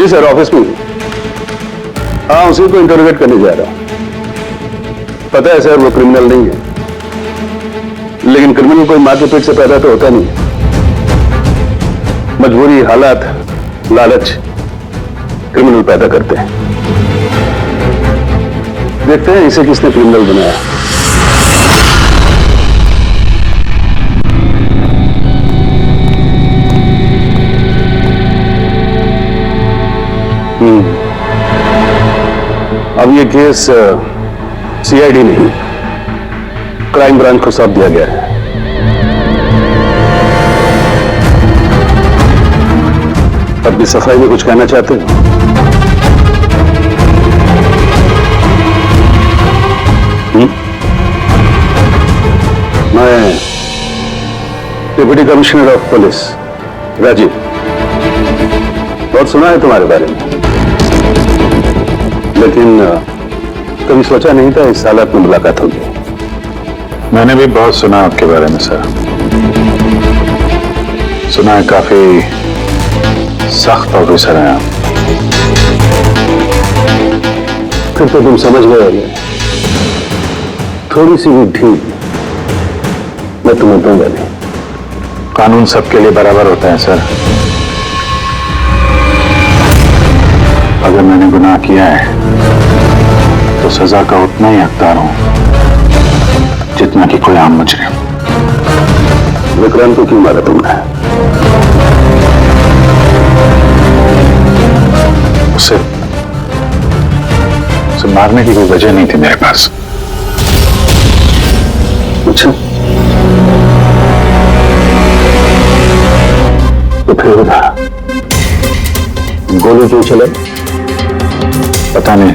जी sir, office में। हाँ, उसी को इंटरोगेट करने जा रहा हूं। पता है सर, वो क्रिमिनल नहीं है, लेकिन क्रिमिनल कोई मां के पेट से पैदा तो होता नहीं। मजबूरी, हालात, लालच क्रिमिनल पैदा करते हैं। देखते हैं इसे किसने क्रिमिनल बनाया। अब ये केस सीआईडी नहीं, क्राइम ब्रांच को सौंप दिया गया है। अब भी सफाई में कुछ कहना चाहते हो? मैं deputy commissioner of police Rajiv, बहुत सुना है तुम्हारे बारे में, लेकिन कभी सोचा नहीं था इस हालत में मुलाकात होगी। मैंने भी बहुत सुना आपके बारे में सर। सुना है काफी सख्त ऑफिसर हैं आप। फिर तो तुम समझ गए, थोड़ी सी भी ढील मैं तुम्हें दूंगा नहीं। कानून सबके लिए बराबर होता है सर। अगर मैंने गुनाह किया है तो सजा का उतना ही हकदार हूं जितना कि कोई आम मुजरिम। विक्रांत को क्यों मारा तुमने? उसे मारने की कोई वजह नहीं थी मेरे पास। अच्छा, तो फिर गोली क्यों चला? पता नहीं,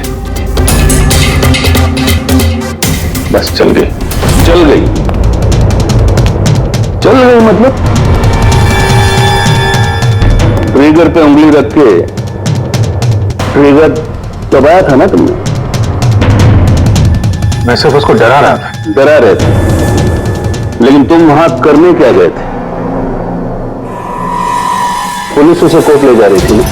बस चल गई। चल गई? चल गई मतलब? ट्रिगर पे उंगली रख के ट्रिगर दबाया था ना तुमने? मैं सिर्फ उसको डरा रहा था। डरा रहे थे, लेकिन तुम वहां करने क्या गए थे? पुलिस उसे कोर्ट ले जा रही थी ना?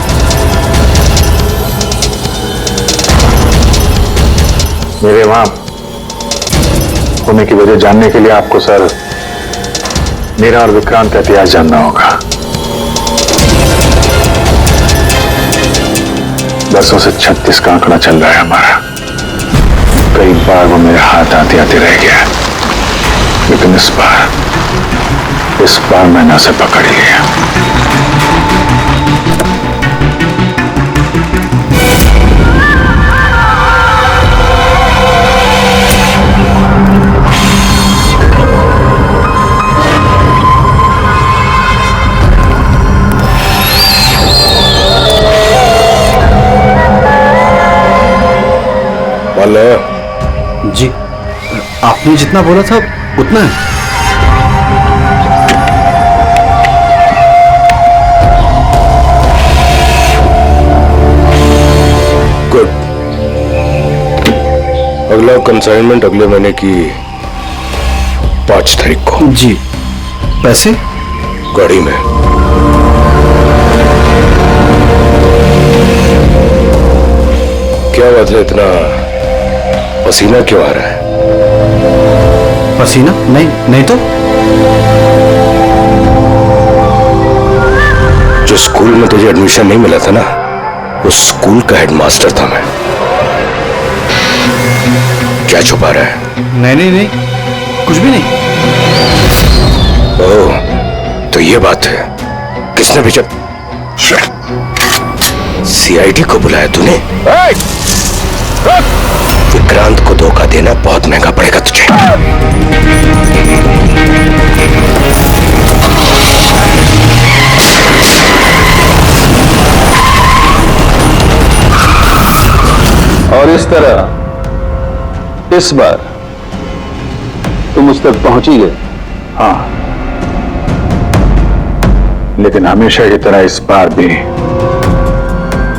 मेरे वहां होने की वजह जानने के लिए आपको सर मेरा और विक्रांत का इतिहास जानना होगा। बरसों से 36 का आंकड़ा चल रहा है हमारा। कई बार वो मेरे हाथ आते आते रह गया, लेकिन इस बार मैंने उसे पकड़ लिया। जी, आपने जितना बोला था उतना है। गुड। अगला कंसाइनमेंट अगले महीने की 5 तारीख को। जी। पैसे? गाड़ी में। क्या बात है, इतना पसीना क्यों आ रहा है? पसीना? नहीं तो। जो स्कूल में तुझे एडमिशन नहीं मिला था ना, उस स्कूल का हेडमास्टर था मैं। क्या छुपा रहा है? नहीं, कुछ भी नहीं। ओह, तो ये बात है। किसने भेजा? सीआईडी को बुलाया तूने? विक्रांत को धोखा देना बहुत महंगा पड़ेगा तुझे। और इस तरह इस बार तुम उस तक पहुंच ही गए। हाँ, लेकिन हमेशा की तरह इस बार भी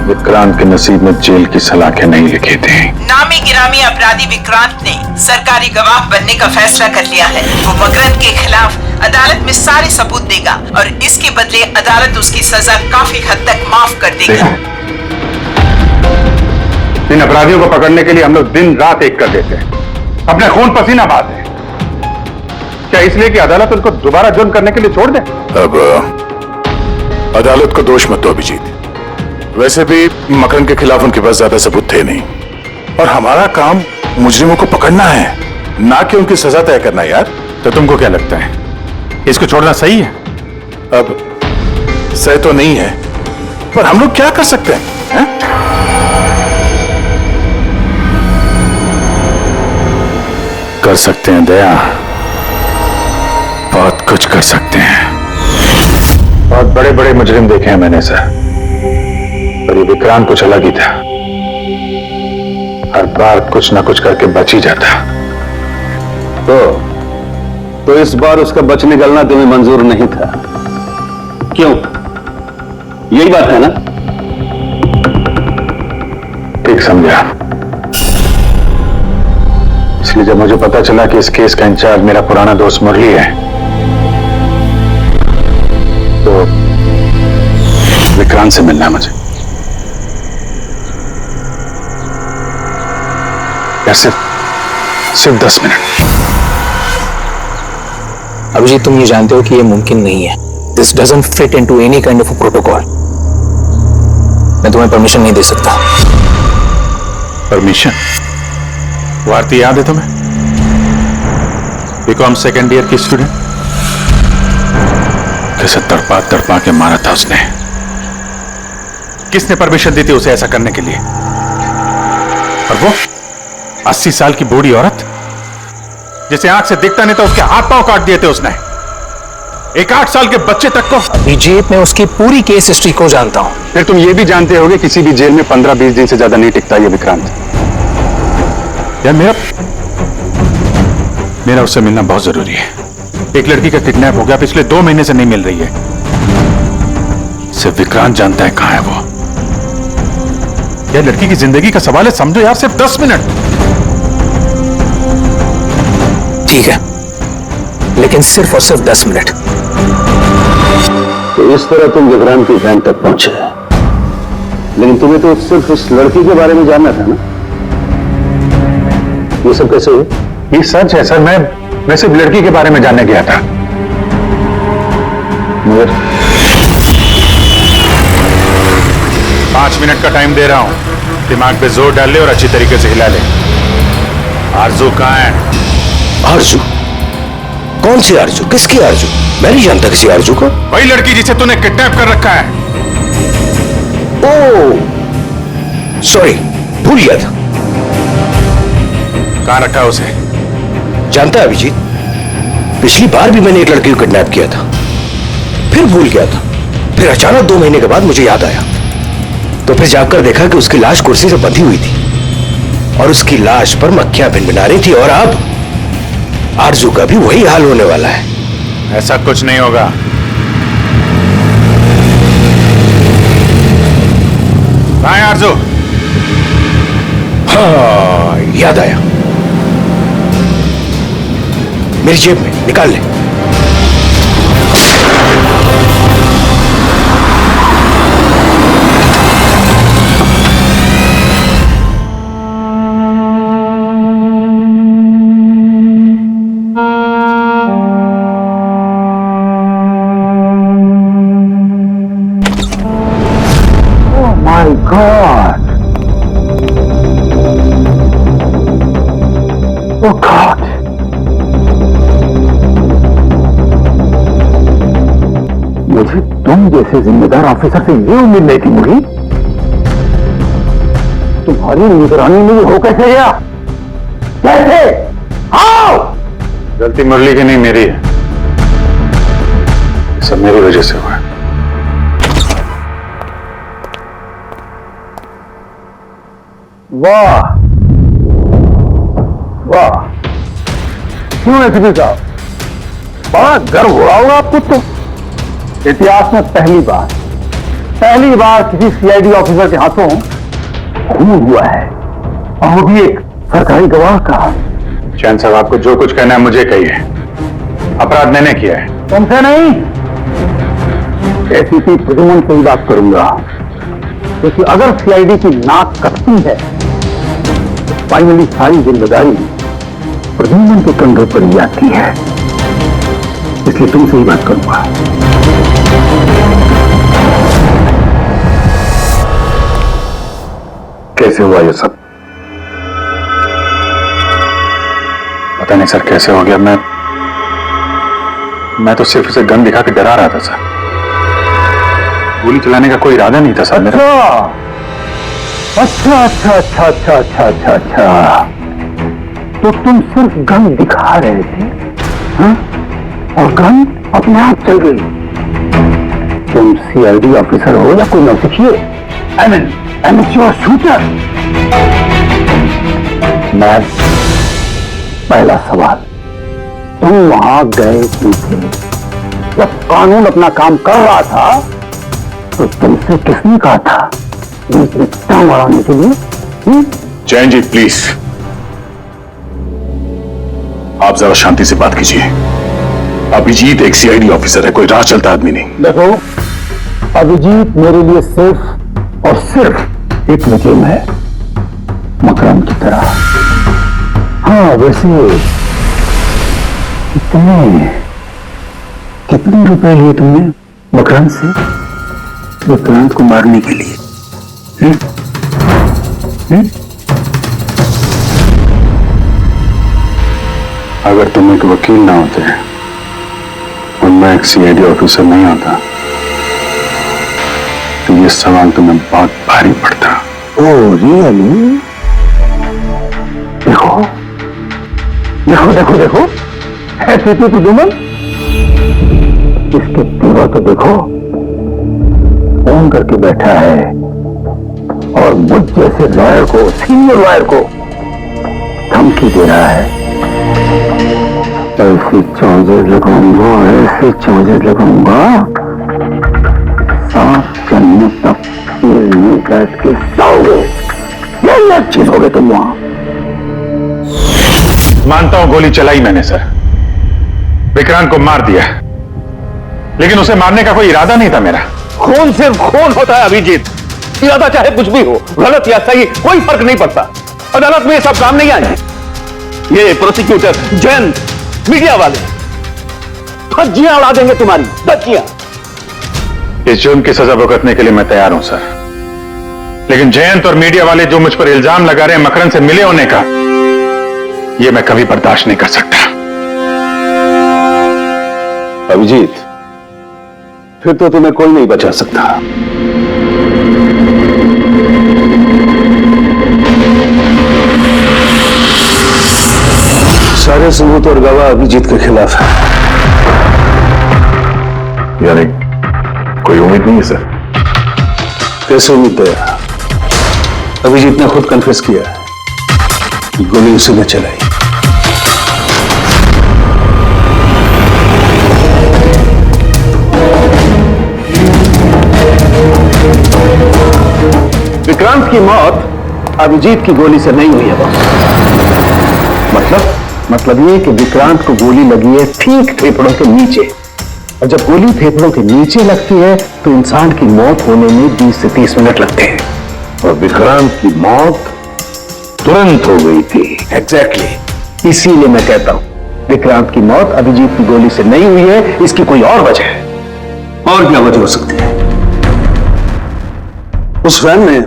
विक्रांत के नसीब में जेल की सलाखें नहीं लिखी थी। नामी गिरामी अपराधी विक्रांत ने सरकारी गवाह बनने का फैसला कर लिया है। वो मकरंद के खिलाफ अदालत में सारे सबूत देगा और इसके बदले अदालत उसकी सजा काफी हद तक माफ कर देगी। इन अपराधियों को पकड़ने के लिए हम लोग दिन रात एक कर देते हैं, अपने खून पसीना बहाते हैं। क्या इसलिए कि अदालत उनको दोबारा जुर्म करने के लिए छोड़ दे? अब अदालत को दोष मत दो अभिजीत। वैसे भी मकरन के खिलाफ उनके पास ज्यादा सबूत थे नहीं, और हमारा काम मुजरिमों को पकड़ना है, ना कि उनकी सजा तय करना। यार तो तुमको क्या लगता है, इसको छोड़ना सही है? अब सही तो नहीं है, पर हम लोग क्या कर सकते हैं? कर सकते हैं दया, बहुत कुछ कर सकते हैं। बहुत बड़े बड़े मुजरिम देखे हैं मैंने सर, पर ये विक्रांत कुछ अलग ही था। हर बार कुछ ना कुछ करके बच ही जाता। तो इस बार उसका बच निकलना तुम्हें मंजूर नहीं था, क्यों? यही बात है ना? ठीक समझा। इसलिए जब मुझे पता चला कि इस केस का इंचार्ज मेरा पुराना दोस्त मुरली है, तो विक्रांत से मिलना है मुझे। यार सिर्फ 10 मिनट। अभिजीत, तुम ये जानते हो कि ये मुमकिन नहीं है। This doesn't fit into any kind of protocol. मैं तुम्हें परमिशन नहीं दे सकता। परमिशन? वो आरती याद है तुम्हें? बीकॉम सेकेंड ईयर की स्टूडेंट, कैसे तड़पा तड़पा के मारा था उसने। किसने परमिशन दी थी उसे ऐसा करने के लिए? और वो 80 साल की बूढ़ी औरत, जिसे आंख से दिखता नहीं था, उसके हाथ पांव काट दिए थे उसने। एक 8 साल के बच्चे तक को। अभिजीत, मैं उसकी पूरी केस हिस्ट्री को जानता हूं। फिर तुम ये भी जानते होगे किसी भी जेल में 15-20 दिन से ज्यादा नहीं टिकता ये विक्रांत। यार मेरा उससे मिलना बहुत जरूरी है। एक लड़की का किडनैप हो गया, पिछले 2 महीने से नहीं मिल रही है। सिर्फ विक्रांत जानता है कहां है वो। यह लड़की की जिंदगी का सवाल है, समझो यार, सिर्फ 10 मिनट। ठीक है, लेकिन सिर्फ और सिर्फ 10 मिनट। तो इस तरह तुम विक्रांत की वैन तक पहुंचे, लेकिन तुम्हें तो सिर्फ इस लड़की के बारे में जानना था ना? ये सब कैसे हुआ? ये सच है सर, मैं सिर्फ लड़की के बारे में जानने गया था। मगर 5 मिनट का टाइम दे रहा हूं, दिमाग पे जोर डाल ले और अच्छी तरीके से हिला ले। आरजू कहां है? आरजू? कौन सी आरजू? किसकी आरजू? मैं नहीं जानता किसी आरजू को। वही लड़की जिसे तूने किडनैप कर रखा है। ओह सॉरी, भूल गया था। कहां रखा है उसे? जानता है अभिजीत, पिछली बार भी मैंने एक लड़की को किडनैप किया था, फिर भूल गया था। फिर अचानक 2 महीने के बाद मुझे याद आया, तो फिर जाकर देखा कि उसकी लाश कुर्सी से बंधी हुई थी और उसकी लाश पर मक्खियां भिनभिना रही थी। और अब आरजू का भी वही हाल होने वाला है। ऐसा कुछ नहीं होगा। कहां है आरजू? हाँ, याद आया, मेरी जेब में, निकाल ले। My God! Oh God! मुझे तुम जैसे जिम्मेदार ऑफिसर से ये उम्मीद नहीं थी मुरली। तुम्हारी निगरानी में ये हो कैसे गया? कैसे? हाउ? गलती मुरली की नहीं, मेरी है। सब मेरी वजह से हुआ। वाह वाह, क्यों एसपी साहब, बड़ा गर्व हो रहा होगा आपको। तो इतिहास में पहली बार किसी सीआईडी ऑफिसर के हाथों खून हुआ है, और वो भी एक सरकारी गवाह का। चैन साहब, आपको जो कुछ कहना है मुझे कहिए। अपराध मैंने किया है, तुमसे नहीं। एसीपी प्रद्युमन से ही बात करूंगा, क्योंकि अगर सीआईडी की नाक कटती है फाइनली सारी जिम्मेदारी प्रद्युम्न के कंधों पर ही आती है, इसलिए तुमसे ही बात करूंगा। कैसे हुआ ये सब? पता नहीं सर कैसे हो गया। मैं तो सिर्फ उसे गन दिखा के डरा रहा था सर। गोली चलाने का कोई इरादा नहीं था सर मेरा। अच्छा। तो तुम सिर्फ गन दिखा रहे थे, हाँ? और गन अपने आप चल गई। तुम सीआईडी ऑफिसर हो या कोई नौसिखिए? I mean amateur shooter. मैं पहला सवाल, तुम वहां गए क्यों थे? जब कानून अपना काम कर रहा था तो तुमसे किसने कहा था बीच में टांग अड़ाने के लिए? जैन जी प्लीज, आप जरा शांति से बात कीजिए। अभिजीत एक सीआईडी ऑफिसर है, कोई राह चलता आदमी नहीं। देखो, अभिजीत मेरे लिए सिर्फ और सिर्फ एक मुजरिम है, मकरम की तरह। हाँ, वैसे कितने रुपए लिए तुमने मकरम से विक्रांत को मारने के लिए? अगर तुम एक वकील ना होते और मैं एक सीआईडी ऑफिसर नहीं होता तो ये सवाल तुम्हें बहुत भारी पड़ता। Oh really? देखो देखो देखो देखो, ऐसे तो दुमन, इसके तेवर तो देखो, फोन करके बैठा है और मुझ जैसे लॉयर को, सीनियर लॉयर को धमकी दे रहा है। ऐसे चार्जेस लगाऊंगा, ऐसे चार्जेस लगाऊंगा, सांप जन्म तक जेल में बैठ के सोओगे। ये चीज हो गए तुम वहां। मानता हूं गोली चलाई मैंने सर, विक्रांत को मार दिया, लेकिन उसे मारने का कोई इरादा नहीं था मेरा। खून सिर्फ खून होता है अभिजीत, इरादा चाहे कुछ भी हो, गलत या सही कोई फर्क नहीं पड़ता। अदालत में ये सब काम नहीं आए। ये प्रोसिक्यूटर, जैन, मीडिया वाले धज्जियां उड़ा देंगे तुम्हारी, धज्जियां। इस जुर्म की सजा भुगतने के लिए मैं तैयार हूं सर, लेकिन जयंत और मीडिया वाले जो मुझ पर इल्जाम लगा रहे हैं मकरन से मिले होने का, यह मैं कभी बर्दाश्त नहीं कर सकता। अभिजीत, फिर तो तुम्हें कोई नहीं बचा सकता। सारे सबूत और गवाह अभिजीत के खिलाफ है। यानी कोई उम्मीद नहीं है सर? कैसे उम्मीद है? अभिजीत ने खुद कन्फेस किया है कि गोली उसी ने चलाई। विक्रांत की मौत अभिजीत की गोली से नहीं हुई है बॉस। मतलब ये कि विक्रांत को गोली लगी है ठीक फेफड़ों के नीचे, और जब गोली फेफड़ों के नीचे लगती है तो इंसान की मौत होने में 20 से 30 मिनट लगते हैं, और विक्रांत की मौत तुरंत हो गई थी। एग्जैक्टली, इसीलिए मैं कहता हूं विक्रांत की मौत अभिजीत की गोली से नहीं हुई है, इसकी कोई और वजह है। और क्या वजह हो सकती है? उस वैन में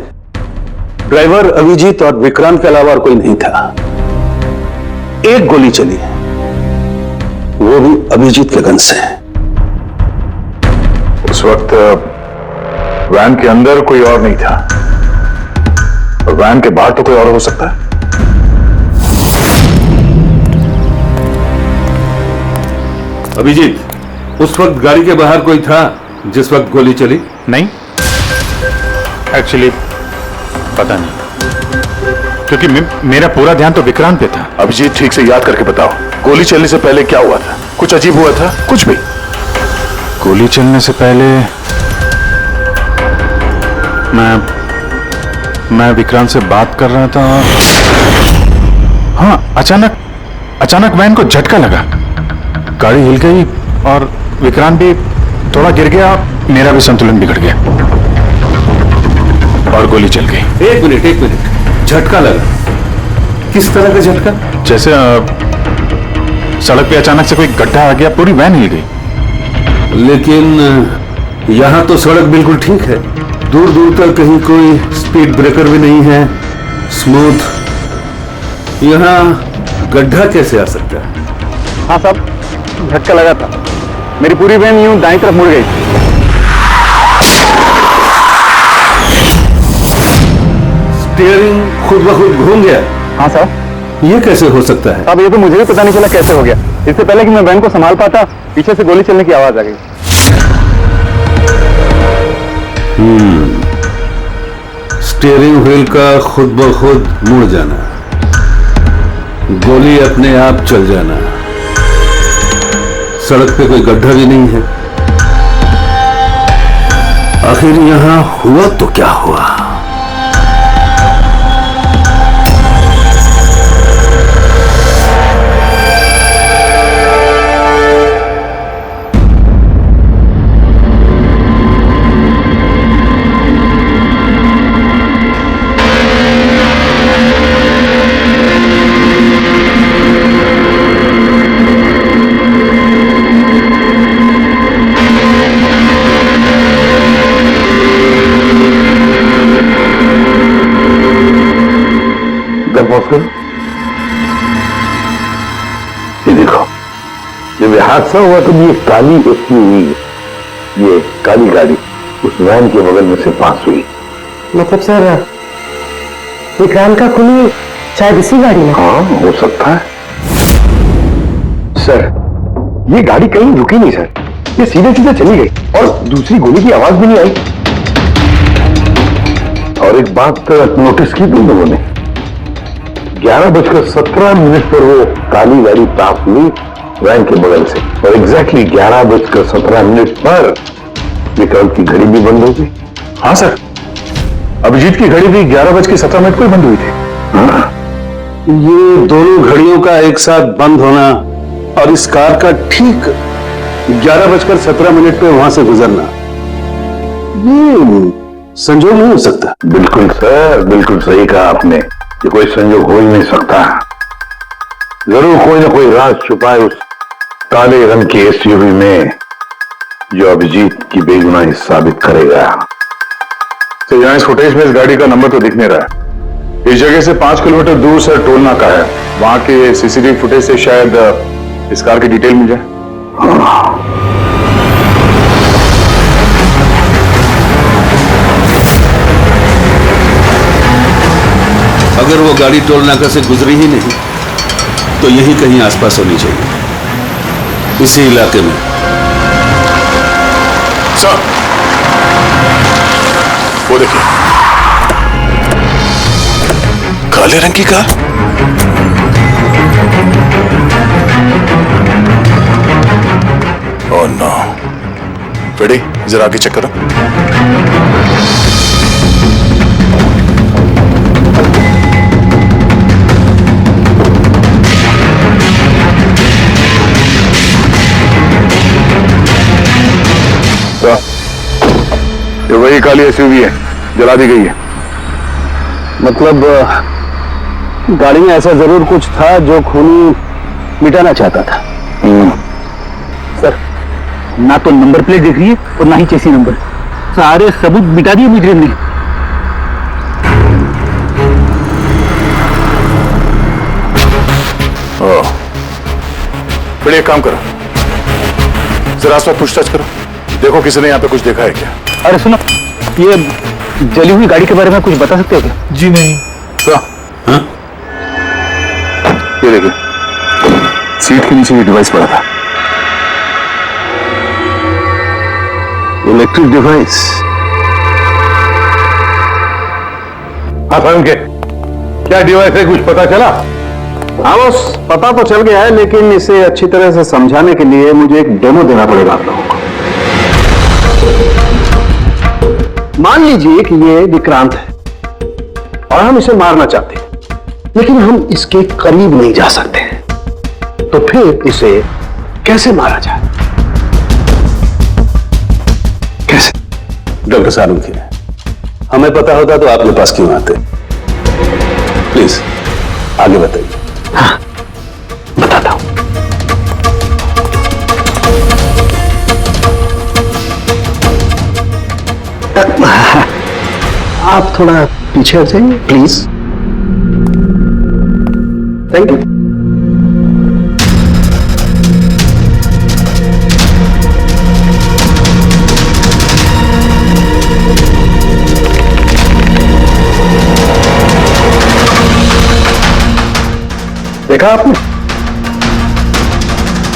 ड्राइवर अभिजीत और विक्रांत के अलावा और कोई नहीं था। एक गोली चली, वो भी अभिजीत के गन से। उस वक्त वैन के अंदर कोई और नहीं था, और वैन के बाहर तो कोई और हो सकता है। अभिजीत, उस वक्त गाड़ी के बाहर कोई था जिस वक्त गोली चली? नहीं, एक्चुअली पता नहीं, क्योंकि मेरा पूरा ध्यान तो विक्रांत पे था। अभिजीत, ठीक से याद करके बताओ, गोली चलने से पहले क्या हुआ था? कुछ अजीब हुआ था? कुछ भी? गोली चलने से पहले मैं विक्रांत से बात कर रहा था। हाँ, अचानक वैन को झटका लगा, गाड़ी हिल गई और विक्रांत भी थोड़ा गिर गया, मेरा भी संतुलन बिगड़ गया और गोली चल गई। एक मिनट, झटका लगा, किस तरह का झटका? जैसे सड़क पे अचानक से कोई गड्ढा आ गया, पूरी वैन हिल गई। लेकिन यहाँ तो सड़क बिल्कुल ठीक है, दूर दूर तक कहीं कोई स्पीड ब्रेकर भी नहीं है, स्मूथ। यहाँ गड्ढा कैसे आ सकता है? हाँ साहब, झटका लगा था। मेरी पूरी वैन यूं दाईं तरफ मुड़ गई। स्टीयरिंग खुद ब खुद घूम गया? हाँ साहब। ये कैसे हो सकता है? अब ये तो मुझे भी पता नहीं चला कैसे हो गया। इससे पहले कि मैं वैन को संभाल पाता, पीछे से गोली चलने की आवाज आ गई। स्टीयरिंग व्हील का खुद ब खुद मुड़ जाना, गोली अपने आप चल जाना, सड़क पे कोई गड्ढा भी नहीं है। आखिर यहां हुआ तो क्या हुआ? ये देखो, जब ये हादसा हुआ तो ये काली एसयूवी, ये काली गाड़ी उस वैन के बगल में से पास हुई। मतलब सर, विक्रांत का खूनी शायद इसी गाड़ी में? हाँ, हो सकता है। सर, ये गाड़ी कहीं रुकी नहीं सर, ये सीधे सीधे चली गई और दूसरी गोली की आवाज भी नहीं आई। और एक बात नोटिस की तुम लोगों ने, 11:17 पर वो काली गाड़ी पास हुई वैन के बगल से, और एग्जैक्टली 11:17 पर विक्रांत की घड़ी भी बंद हो गई। हाँ सर, अभिजीत की घड़ी भी 11:17 को ही बंद हुई थी। हाँ, ये दोनों घड़ियों का एक साथ बंद होना और इस कार का ठीक 11:17 पे वहां से गुजरना, ये संजोग नहीं हो सकता। बिल्कुल सर, बिल्कुल सही कहा आपने, ये कोई संयोग हो ही नहीं सकता। जरूर कोई ना कोई राज छुपा है उस काले रंग की एसयूवी में, जो अभिजीत की बेगुनाही साबित करेगा। तो यहाँ इस फुटेज में इस गाड़ी का नंबर तो दिख नहीं रहा है। इस जगह से 5 किलोमीटर दूर सर टोल नाका है, वहां के सीसीटीवी फुटेज से शायद इस कार की डिटेल मिल जाए। अगर वो गाड़ी टोल नाका से गुजरी ही नहीं तो यहीं कहीं आसपास होनी चाहिए, इसी इलाके में। सर, वो देखिए, काले रंग की कार। ओह नो, बेटी जरा आगे चेक करो। ये वही काली एसयूवी है, जला दी गई है। मतलब गाड़ी में ऐसा जरूर कुछ था जो खूनी मिटाना चाहता था। सर, ना तो नंबर प्लेट दिख रही है और ना ही चेसी नंबर, सारे सबूत मिटा दिए मुजरिम ने। फिर एक काम करो, जरा आसपास पूछताछ करो, देखो किसी ने यहाँ पे कुछ देखा है क्या। अरे सुनो, ये जली हुई गाड़ी के बारे में कुछ बता सकते हो क्या? जी नहीं। तो हाँ? ये देखिए, सीट के नीचे ये डिवाइस पड़ा था, इलेक्ट्रिक डिवाइस। हाँ के क्या डिवाइस है, कुछ पता चला? हाँ बस पता तो चल गया है, लेकिन इसे अच्छी तरह से समझाने के लिए मुझे एक डेमो देना पड़ेगा आप लोगों को। मान लीजिए कि ये विक्रांत है और हम इसे मारना चाहते हैं, लेकिन हम इसके करीब नहीं जा सकते, तो फिर इसे कैसे मारा जाए? कैसे? डॉक्टर सालुंखे, हमें पता होता तो आपके पास क्यों आते? प्लीज आगे बताइए। हाँ, बताता हूं। आप थोड़ा पीछे हट जाइए प्लीज। Thank you. देखा आपने,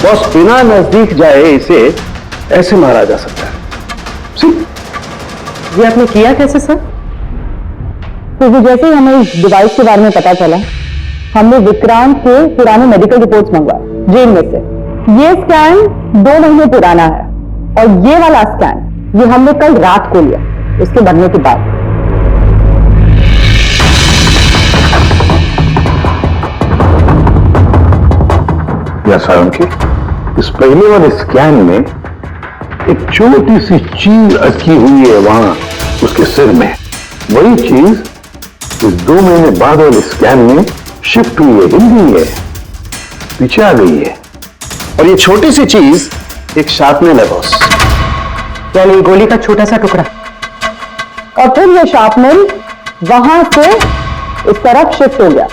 बॉस बिना नजदीक जाए इसे ऐसे मारा जा सकता है। ये आपने किया कैसे सर? क्योंकि जैसे ही हमें इस डिवाइस के बारे में पता चला, हमने विक्रांत के पुराने मेडिकल रिपोर्ट्स मंगवाए जेल में से। ये स्कैन 2 महीने पुराना है और ये वाला स्कैन ये हमने कल रात को लिया उसके बनने के बाद। सारंगी, इस पहले वाले स्कैन में एक छोटी सी चीज अटकी हुई है वहां उसके सिर में। वही चीज इस 2 महीने बाद वाले स्कैन में शिफ्ट हुई है, हिल गई है, पीछे आ गई है। और ये छोटी सी चीज एक शार्पनर है बॉस, यानी गोली का छोटा सा टुकड़ा। और फिर ये शार्पनर वहां से इस तरफ शिफ्ट हो गया,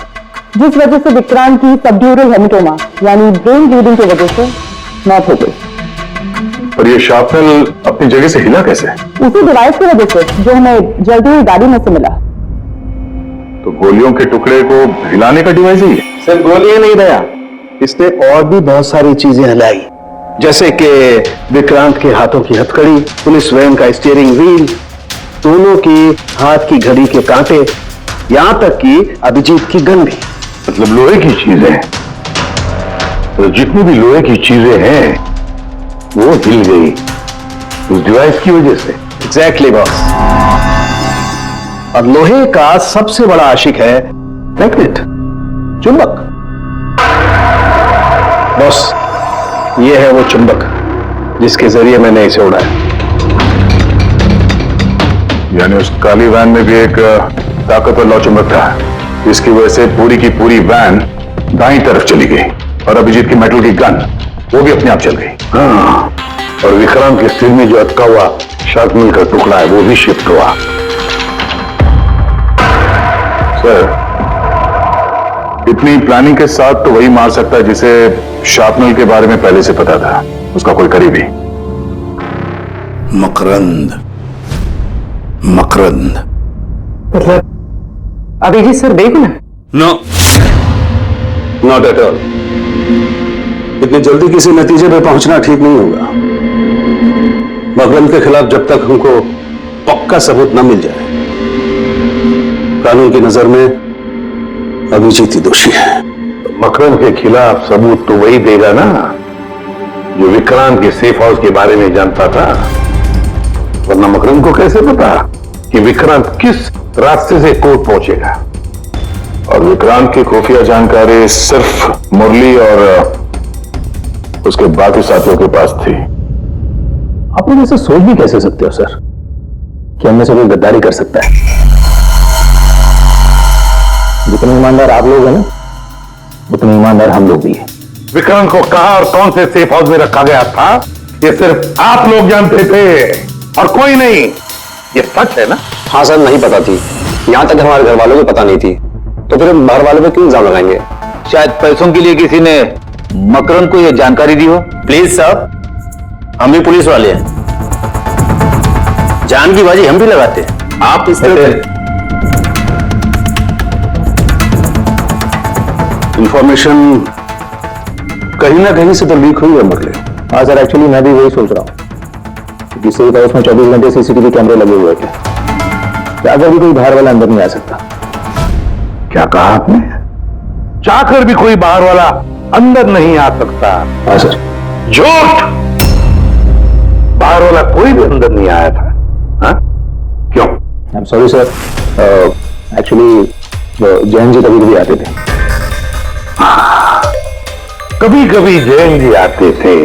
जिस वजह से विक्रांत की सबड्यूरल हेमेटोमा यानी ब्रेन ब्लीडिंग की वजह से मौत हो गई। और ये शार्पनर अपनी जगह से हिला कैसे? उसी डिवाइस की वजह से जो हमें जल्दी हुई गाड़ी में से मिला। तो गोलियों के टुकड़े को हिलाने का डिवाइस ही है? सिर्फ गोलियां नहीं दया, इसने और भी बहुत सारी चीजें हिलाई, जैसे कि विक्रांत के हाथों की हथकड़ी, पुलिस वैन का स्टीयरिंग व्हील, दोनों की हाथ की घड़ी के कांटे, यहां तक कि अभिजीत की गन भी। मतलब लोहे की चीजें, तो जितनी भी लोहे की चीजें हैं वो हिल गई उस डिवाइस की वजह से। Exactly boss. और लोहे का सबसे बड़ा आशिक है मैग्नेट, चुंबक। बॉस, ये है वो चुंबक जिसके जरिए मैंने इसे उड़ाया। यानी उस काली वैन में भी एक ताकतवर लौ चुंबक था, जिसकी वजह से पूरी की पूरी वैन दाईं तरफ चली गई और अभिजीत की मेटल की गन वो भी अपने आप चल गई। हाँ, और विक्रांत के सिर में जो अटका हुआ शार्पनर का टुकड़ा है वो भी शिफ्ट हुआ। सर, इतनी प्लानिंग के साथ तो वही मार सकता है जिसे शार्पनर के बारे में पहले से पता था, उसका कोई करीबी। मकरंद, मकरंद। मतलब अभिजीत सर बेगुन है? No, not at all. इतनी जल्दी किसी नतीजे पे पहुंचना ठीक नहीं होगा। मकरंद के खिलाफ जब तक हमको पक्का सबूत न मिल जाए, कानून की नजर में अभिजीत ही दोषी है। मकरंद के खिलाफ सबूत तो वही देगा ना जो विक्रांत के सेफ हाउस के बारे में जानता था, वरना मकरंद को कैसे पता कि विक्रांत किस रास्ते से कोर्ट पहुंचेगा। और विक्रांत की खुफिया जानकारी सिर्फ मुरली और उसके बाकी साथियों के पास थी। आप लोग ऐसे सोच भी कैसे सकते हो सर कि हमने से कोई गद्दारी कर सकता है? जितने ईमानदार आप लोग हैं ना, उतने ईमानदार हम लोग भी हैं। विक्रांत को कहां और कौन से सेफ हाउस में रखा गया था ये सिर्फ आप लोग जानते थे और कोई नहीं। ये सच है ना? हाँ सर, नहीं पता थी। यहाँ तक हमारे घर वालों को पता नहीं थी, तो फिर हम बाहर वालों पे क्यों इल्जाम लगाएंगे? शायद पैसों के लिए किसी ने मकरंद को यह जानकारी दी हो। प्लीज साहब, हम भी पुलिस वाले हैं, जान की बाजी हम भी लगाते हैं। आप इस तरह इंफॉर्मेशन कहीं ना कहीं से तो लीक हुई है मुरली। हाँ सर, एक्चुअली मैं भी वही सोच रहा हूँ कि सेफ हाउस में 24 घंटे सीसीटीवी कैमरे लगे हुए थे, चाहकर भी कोई बाहर वाला अंदर नहीं आ सकता। क्या कहा आपने? चाहकर भी कोई बाहर वाला अंदर नहीं आ सकता? हाँ सर। झूठ! बाहर वाला कोई भी अंदर नहीं आया था। हाँ? क्यों? I am sorry sir, actually Jain ji कभी कभी आते थे। कभी कभी जैन जी आते थे?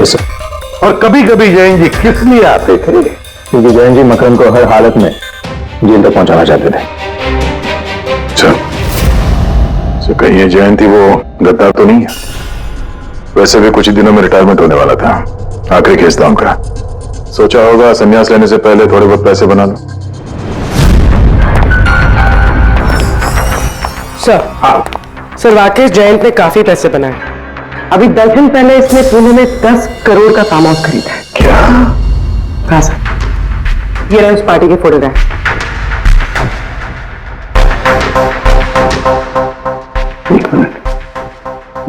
Yes sir. और कभी कभी जैन जी किस लिए आते थे? क्योंकि जैन जी मकरंद को हर हालत में जेल तक पहुंचाना चाहते थे। तो कहीं ये जयंती वो गद्दार तो नहीं है? वैसे भी कुछ ही दिनों में रिटायरमेंट होने वाला था, आखिरी केस था उनका। सोचा होगा संन्यास लेने से पहले थोड़े बहुत पैसे बना लो। सर, सर राकेश जयंत ने काफी पैसे बनाए। अभी 10 दिन पहले इसने पुणे में 10 करोड़ का फार्म हाउस खरीदा है। क्या? हाँ सर, ये रहे उस पार्टी के फोटोग्राफ।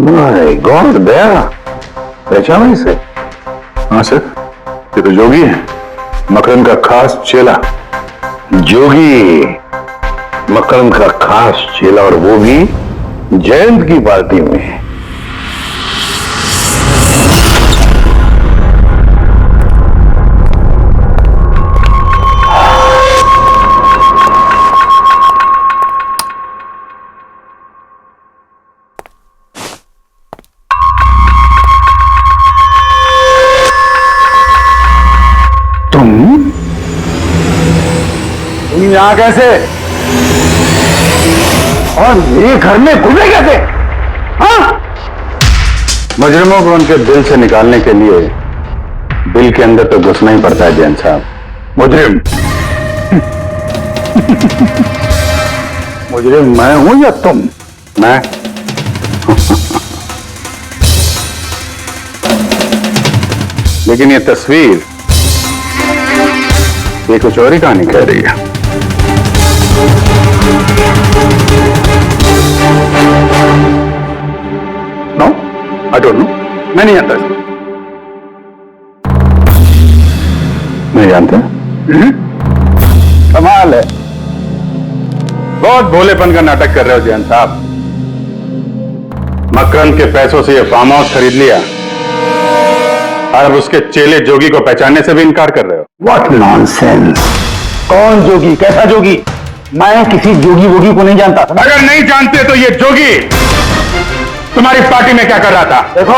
माय गॉड, दया पहचाना इसे? हाँ सर, ये तो जोगी है, मकरंद का खास चेला। जोगी मकरंद का खास चेला, और वो भी जयंत की पार्टी में। तुम यहां कैसे, और मेरे घर में घुसे कैसे? हाँ? मुजरिमों को उनके दिल से निकालने के लिए दिल के अंदर तो घुसना ही पड़ता है जैन साहब। मुजरिम मुजरिम मैं हूं या तुम? मैं लेकिन ये तस्वीर, ये कुछ और ही कहानी कह रही है। नो, आई डोंट नो, मैं नहीं जानता इसको। नहीं जानते? कमाल है, बहुत भोलेपन का नाटक कर रहे हो जयंत साहब। मकरंद के पैसों से ये फार्म हाउस खरीद लिया, और अब उसके चेले जोगी को पहचानने से भी इनकार कर रहे हो। What nonsense! कौन जोगी, कैसा जोगी? मैं किसी जोगी वोगी को नहीं जानता। अगर नहीं जानते तो ये जोगी तुम्हारी पार्टी में क्या कर रहा था? देखो,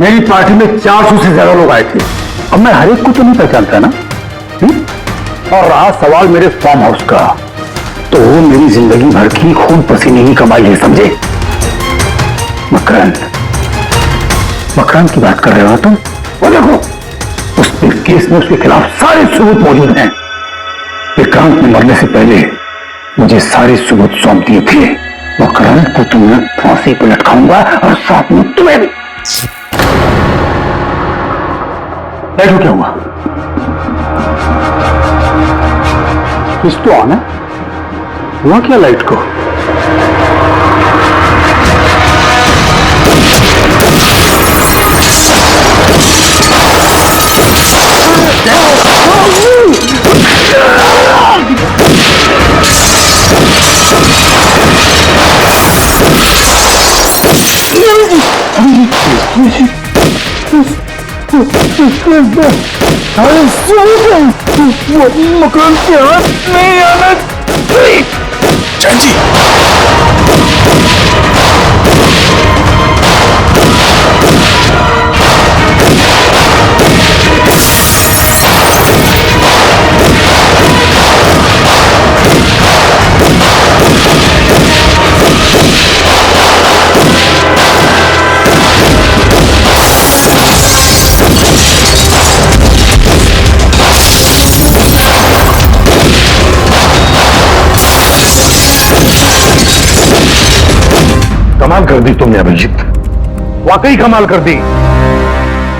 मेरी पार्टी में 400 से ज्यादा लोग आए थे, अब मैं हर एक को तो नहीं पहचानता ना। और रहा सवाल मेरे फार्म हाउस का, तो वो मेरी जिंदगी भर की खून पसीने की कमाई है, समझे? मकरंद की बात कर रहे हो तुम? वो देखो, उस केस में उसके खिलाफ सारे सबूत मौजूद हैं। विक्रांत ने मरने से पहले मुझे सारे सबूत सौंप दिए थे। मकरंद को तो मैं फांसी पर लटकाऊंगा, और साथ में तुम्हें भी। देखो क्या हुआ, स्विच तो ऑन है, हुआ क्या लाइट को? मकरंद के हाथ नहीं आना चाहिए। कमाल कर दी तुमने अभिजीत, वाकई कमाल कर दी।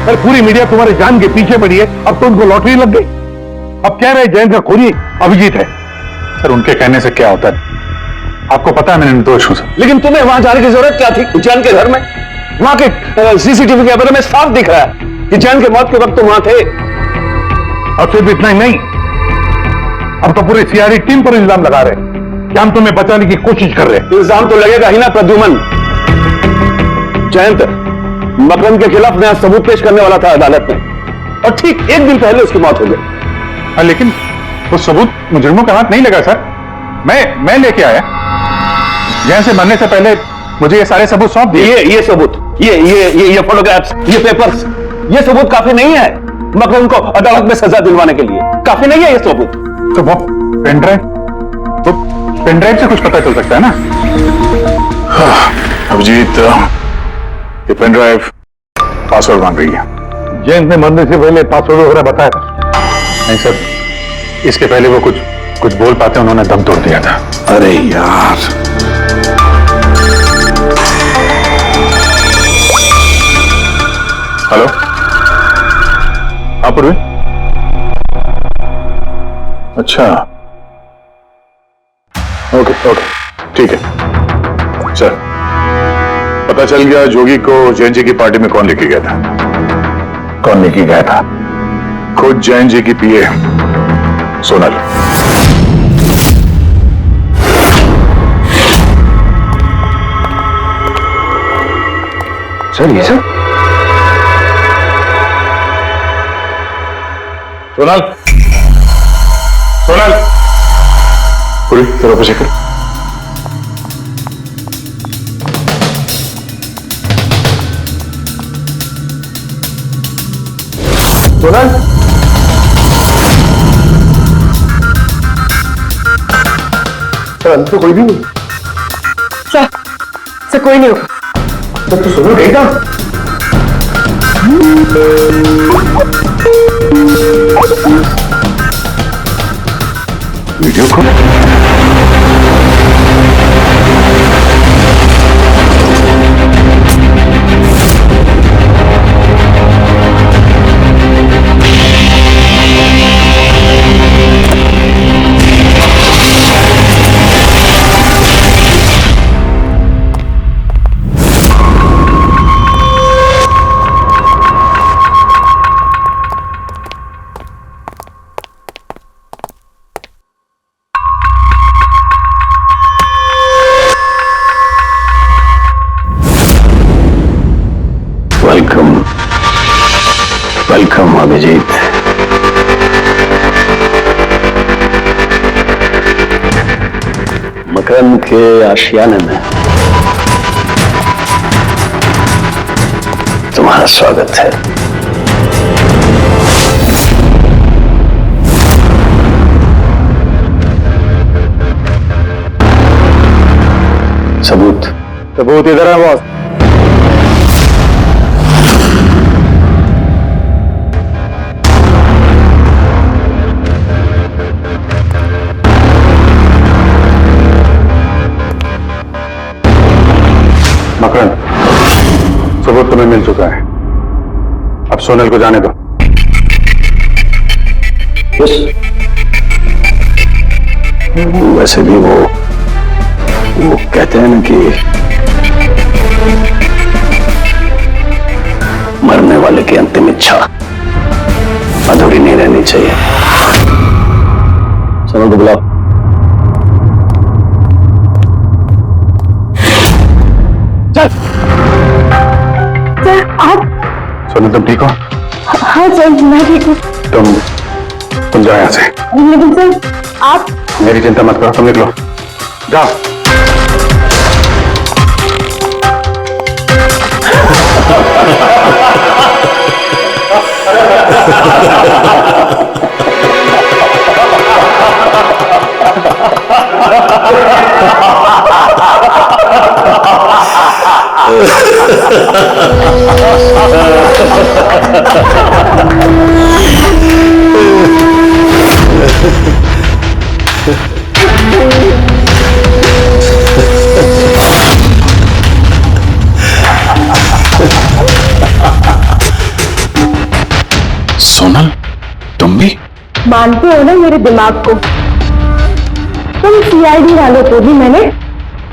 पर पूरी मीडिया तुम्हारे जान के पीछे पड़ी है, अब तो उनको लॉटरी लग गई। अब कह रहे जयंत का खूनी अभिजीत है। सर, उनके कहने से क्या होता है? आपको पता है मैं निर्दोष हूं सर। लेकिन तुम्हें वहां जाने की जरूरत क्या थी? जैन के घर में, वहां के सीसीटीवी कैमरे में साफ दिख रहा है कि जैन के मौत के वक्त तुम वहां थे। अब सिर्फ इतना ही नहीं, अब तो पूरी सीआईडी टीम पर इल्जाम लगा रहे हैं कि हम तुम्हें बचाने की कोशिश कर रहे हैं। इल्जाम तो लगेगा ही ना प्रद्युमन। जयंत मकरंद के खिलाफ नया सबूत पेश करने वाला था अदालत में, और ठीक एक दिन पहले उसकी मौत हो गई। लेकिन वो सबूत मुजरिमों के हाथ नहीं लगा सर, मैं लेके आया। जयंत से मरने से पहले मुझे ये सारे सबूत सौंप दिए। ये सबूत, ये फोटोग्राफ्स, ये पेपर्स, ये सबूत काफी नहीं है मकरंद को अदालत में सजा दिलवाने के लिए। काफी नहीं है ये सबूत। तो वो पेन ड्राइव से कुछ पता चल सकता है ना? अभिजीत, ये पेन ड्राइव पासवर्ड मांग रही है। जयंत ने मरने से पहले पासवर्ड वगैरह बताया था? नहीं सर, इसके पहले वो कुछ बोल पाते उन्होंने दम तोड़ दिया था। अरे यार, हेलो, हाँ पूर्वी। अच्छा, ओके ओके, ठीक है सर। पता चल गया जोगी को जैन जी की पार्टी में कौन लेके गया था। कौन लेके गया था? खुद जैन जी की पीए सोनल। सर ये सब? सोनल, सोनल, पूरी तेरे ऊपर चेक कर। सोनल, सर अंदर तो कोई भी नहीं। सर कोई नहीं होगा। तो सोनल गई कहाँ? Video call? वेलकम अभिजीत। मकरंद के आशियाने में तुम्हारा स्वागत है। सबूत इधर है बॉस। मकरंद, सबूत तुम्हें मिल चुका है, अब सोनल को जाने दो। वैसे भी वो कहते हैं ना कि मरने वाले की अंतिम इच्छा अधूरी नहीं रहनी चाहिए। सोनल को बुलाओ। सर आप? सोनल तुम ठीक हो? हाँ सर मैं ठीक हूँ। तुम जाओ यहाँ से। लेकिन सर आप? मेरी चिंता मत करो, तुम निकलो, जाओ। सोनल, तुम भी? मानते हो ना मेरे दिमाग को? तुम सीआईडी वालों को भी मैंने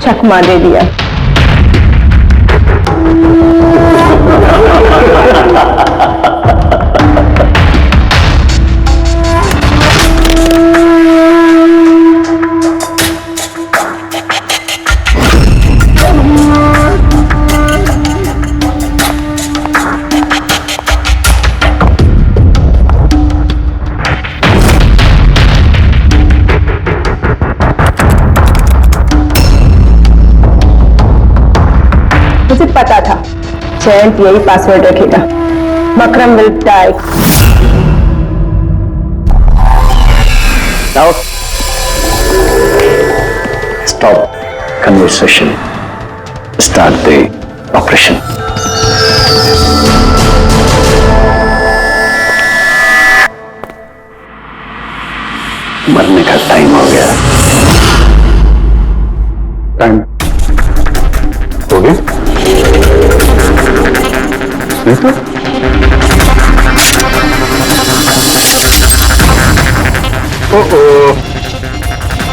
चकमा दे दिया। मुझे पता था जयंत यही पासवर्ड रखेगा। Makram will die. Now, stop conversation. Start the operation. मरने का टाइम हो गया। टाइम हो गया? नहीं तो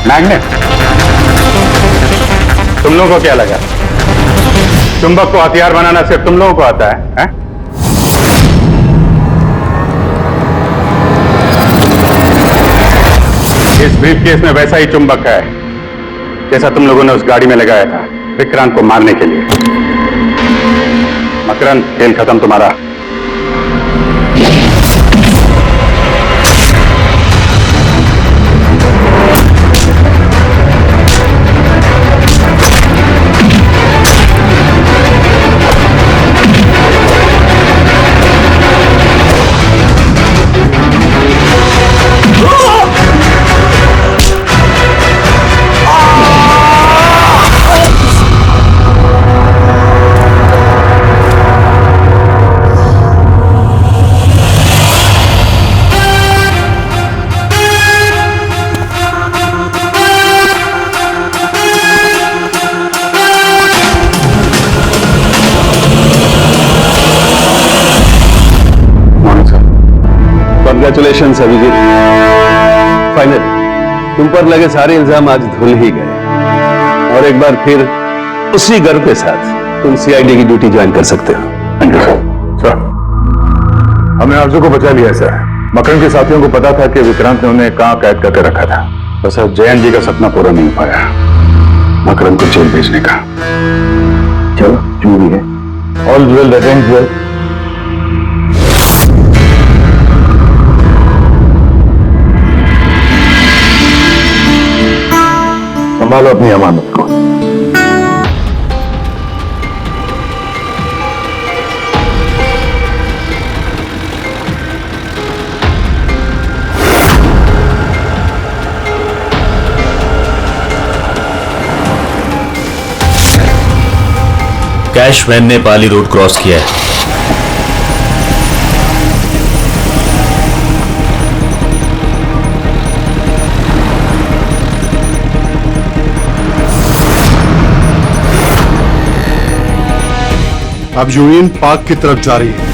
मैग्नेट, तुम लोगों को क्या लगा चुंबक को हथियार बनाना सिर्फ तुम लोगों को आता है? इस ब्रीफकेस में वैसा ही चुंबक है जैसा तुम लोगों ने उस गाड़ी में लगाया था विक्रांत को मारने के लिए। मकरंद, खेल खत्म तुम्हारा। कंग्रेचुलेशन अभिजीत, फाइनली तुम पर लगे सारे इल्जाम आज धुल ही गए और एक बार फिर उसी गर्व के साथ तुम सीआईडी की ड्यूटी ज्वाइन कर सकते हो। Thank you sir. हमने अर्जुन को बचा लिया सर। मकरंद के साथियों को पता था कि विक्रांत ने उन्हें कहां कैद करके रखा था, बस अब जयंत जी का सपना पूरा नहीं हो पाया मकरंद को जेल भेजने का। चलो जो भी है, all well that ends well. संभालो अपनी अमानत को। कैश वैन ने पाली रोड क्रॉस किया है। अब यूनियन पार्क की तरफ जा रही है।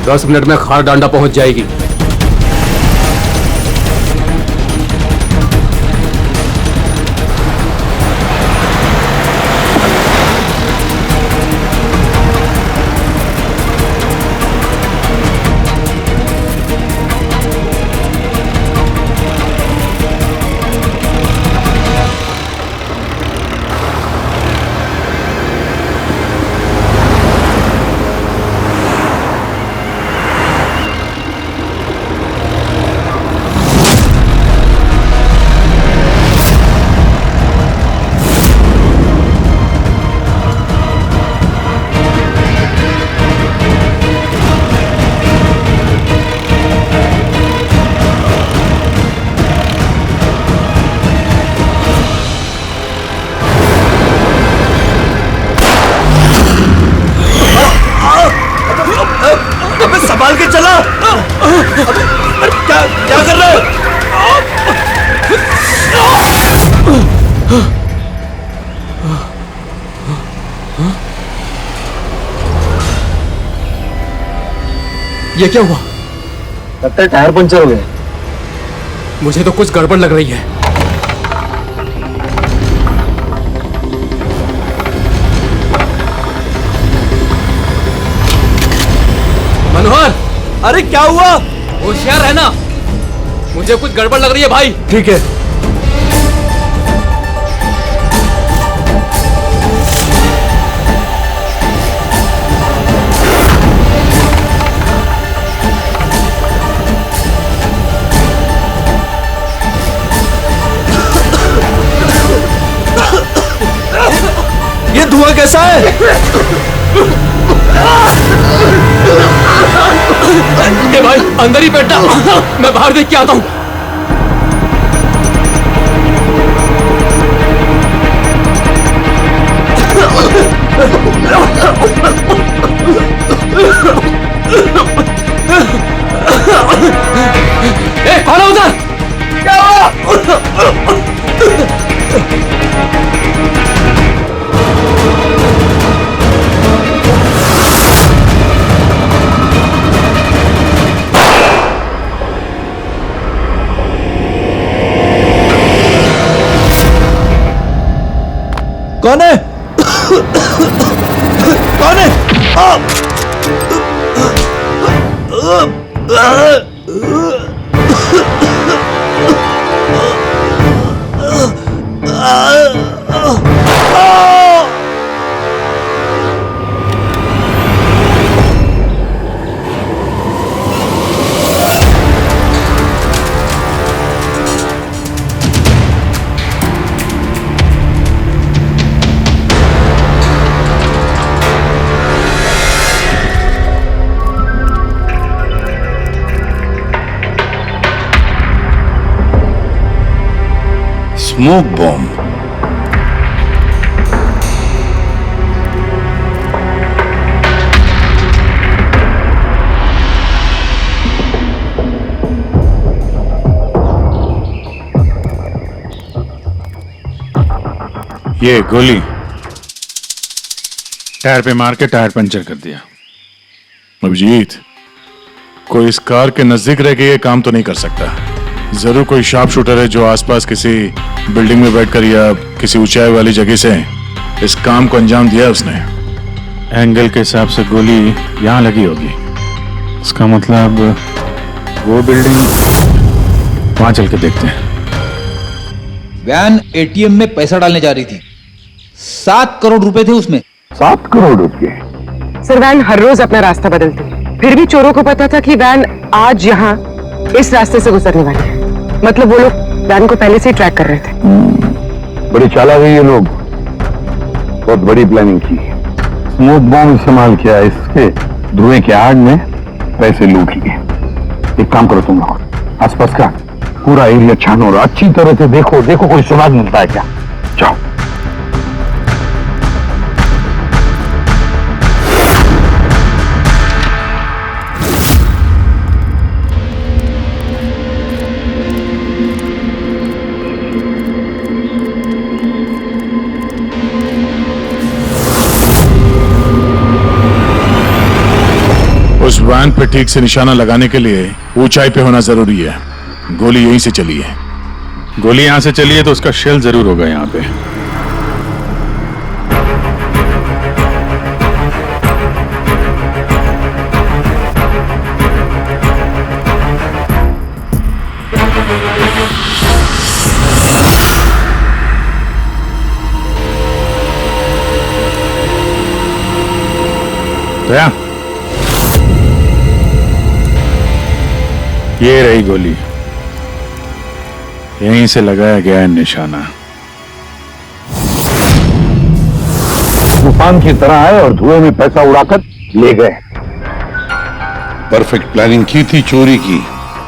दस मिनट में खार डांडा पहुंच जाएगी। संभाल के चला। क्या क्या कर रहे हो? ये क्या हुआ? लगता है टायर पंचर हो गया। मुझे तो कुछ गड़बड़ लग रही है। मनोहर, अरे क्या हुआ? होशियार रहना, मुझे कुछ गड़बड़ लग रही है भाई। ठीक है। ये धुआं कैसा है? ए भाई अंदर ही बैठा, मैं बाहर देख के आता हूँ। ए कौन है उधर? क्या हुआ? कौन है? कौन है? Smoke bomb. ये गोली टायर पे मार के टायर पंचर कर दिया। अभिजीत, कोई इस कार के नजदीक रह के ये काम तो नहीं कर सकता। जरूर कोई शार्प शूटर है जो आसपास किसी बिल्डिंग में बैठकर या किसी ऊंचाई वाली जगह से इस काम को अंजाम दिया उसने। एंगल के हिसाब से गोली यहां लगी होगी। इसका मतलब वो बिल्डिंग, वहां चल के देखते हैं। वैन एटीएम में पैसा डालने जा रही थी। 7 करोड़ रुपए थे उसमें। 7 करोड़ रुपए? सर वैन हर रोज अपना रास्ता बदलती है, फिर भी चोरों को पता था कि वैन आज यहाँ इस रास्ते से गुजरने वाली है। मतलब वो लोग वैन को पहले से ही ट्रैक कर रहे थे। बड़ी चालाक है ये लोग, बहुत बड़ी प्लानिंग की। स्मोक बॉम्ब इस्तेमाल किया, इसके धुएं के आग में पैसे लूट लिए। एक काम करो तुम लोग, आसपास का पूरा एरिया छानो और अच्छी तरह से देखो कोई सुराग मिलता है क्या। जाओ। उस वैन पे ठीक से निशाना लगाने के लिए ऊंचाई पे होना जरूरी है। गोली यहीं से चली है। गोली यहां से चली है तो उसका शेल जरूर होगा यहां पे। दया, ये रही गोली, यहीं से लगाया गया है निशाना। तूफान की तरह आए और धुएं में पैसा उड़ाकर ले गए। परफेक्ट प्लानिंग की थी चोरी की।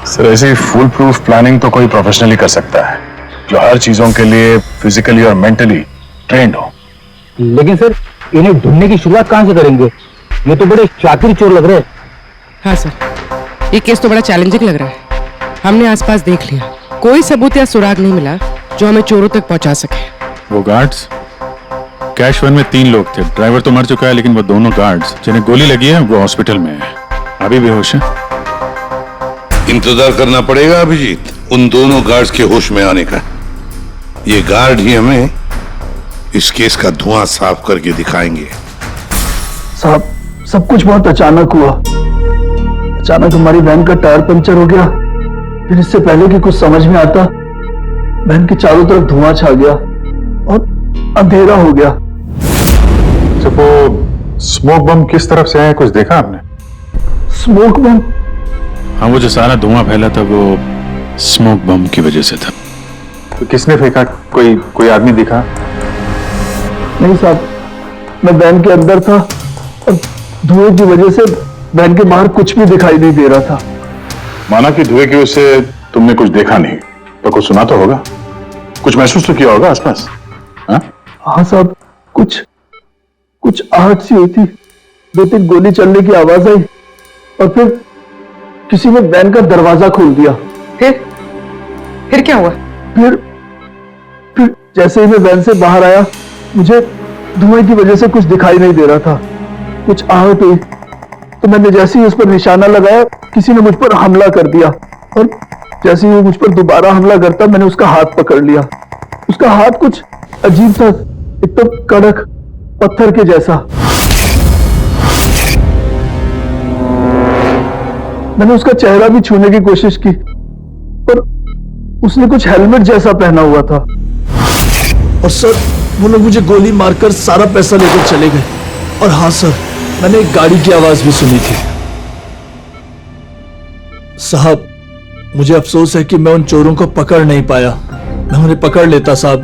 सर ऐसी फुल प्रूफ प्लानिंग तो कोई प्रोफेशनली कर सकता है, जो हर चीजों के लिए फिजिकली और मेंटली ट्रेंड हो। लेकिन सर इन्हें ढूंढने की शुरुआत कहां से करेंगे? ये तो बड़े शातिर चोर लग रहे हैं। हाँ सर, ये केस तो बड़ा चैलेंजिंग लग रहा है। हमने आसपास देख लिया, कोई सबूत या सुराग नहीं मिला जो हमें चोरों तक पहुंचा सके। वो गार्ड्स, कैश वैन में 3 लोग थे। ड्राइवर तो मर चुका है, लेकिन वो दोनों गार्ड्स जिन्हें गोली लगी है वो हॉस्पिटल में है, अभी बेहोश है। इंतजार करना पड़ेगा अभिजीत उन दोनों गार्ड्स के होश में आने का। ये गार्ड ही हमें इस केस का धुआं साफ करके दिखाएंगे। साहब, सब कुछ बहुत अचानक हुआ। अचानक हमारी वैन का टायर पंचर हो गया, फिर इससे पहले कि कुछ समझ में आता वैन के चारों तरफ धुआं छा गया और अंधेरा हो गया। तो वो स्मोक बम किस तरफ से आया, कुछ देखा आपने? स्मोक बम? हाँ, वो जो सारा धुआं फैला था वो स्मोक बम की वजह से था। तो किसने फेंका? कोई आदमी दिखा? नहीं साहब, मैं वैन के अंदर था और धुएं की वजह से वैन के बाहर कुछ भी दिखाई नहीं दे रहा था। माना कि धुएं की वजह से तुमने कुछ देखा नहीं, तो कुछ सुना तो होगा, कुछ महसूस तो किया होगा आसपास? हाँ साहब, कुछ आहट सी हुई थी, 2-3 गोली चलने की आवाज आई और फिर किसी ने वैन का दरवाजा खोल दिया। फिर क्या हुआ? फिर जैसे ही मैं वैन से बाहर आया, मुझे धुएं की वजह से कुछ दिखाई नहीं दे रहा था। कुछ आहट हुई तो मैंने जैसे ही उस पर निशाना लगाया, किसी ने मुझ पर हमला कर दिया और जैसे ही वो मुझ पर दोबारा हमला करता, मैंने उसका हाथ पकड़ लिया। उसका हाथ कुछ अजीब था, एकदम कड़क पत्थर के जैसा। मैंने उसका चेहरा भी छूने की कोशिश की, पर उसने कुछ हेलमेट जैसा पहना हुआ था। और सर, वो लोग मुझे गोली मारकर सारा पैसा लेकर चले गए। और हाँ सर, मैंने एक गाड़ी की आवाज भी सुनी थी। साहब, मुझे अफसोस है कि मैं उन चोरों को पकड़ नहीं पाया। मैं उन्हें पकड़ लेता साहब,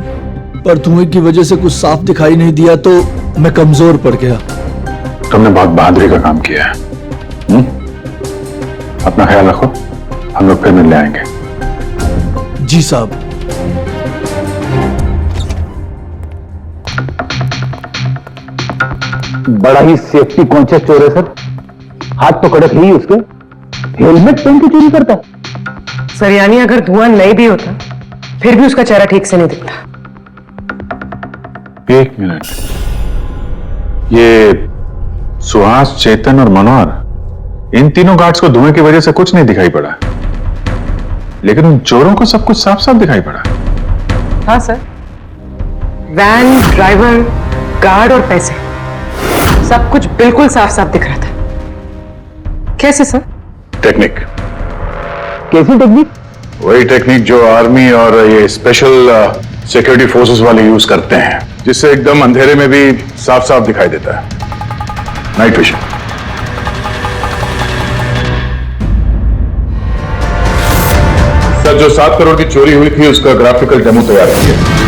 पर धुएं की वजह से कुछ साफ दिखाई नहीं दिया तो मैं कमजोर पड़ गया। तुमने बहुत बहादुरी का काम किया है। अपना ख्याल रखो, हम लोग फिर मिलने आएंगे। जी साहब। बड़ा ही सेफ्टी कॉन्शियस चोर है सर। हाथ तो कड़क ही उसके, हेलमेट पहन के चोरी करता। सर यानी अगर धुआं नहीं भी होता फिर भी उसका चेहरा ठीक से नहीं दिखता। एक मिनट, ये सुहास, चेतन और मनोहर, इन तीनों गार्ड्स को धुएं की वजह से कुछ नहीं दिखाई पड़ा, लेकिन उन चोरों को सब कुछ साफ साफ दिखाई पड़ा। हाँ सर, वैन, ड्राइवर, गार्ड और पैसे, सब कुछ बिल्कुल साफ साफ दिख रहा था। कैसे सर? टेक्निक। कैसी टेक्निक? वही टेक्निक जो आर्मी और ये स्पेशल सिक्योरिटी फोर्सेस वाले यूज करते हैं, जिससे एकदम अंधेरे में भी साफ साफ दिखाई देता है। Night vision. सर, जो 7 करोड़ की चोरी हुई थी उसका ग्राफिकल डेमो तैयार किया।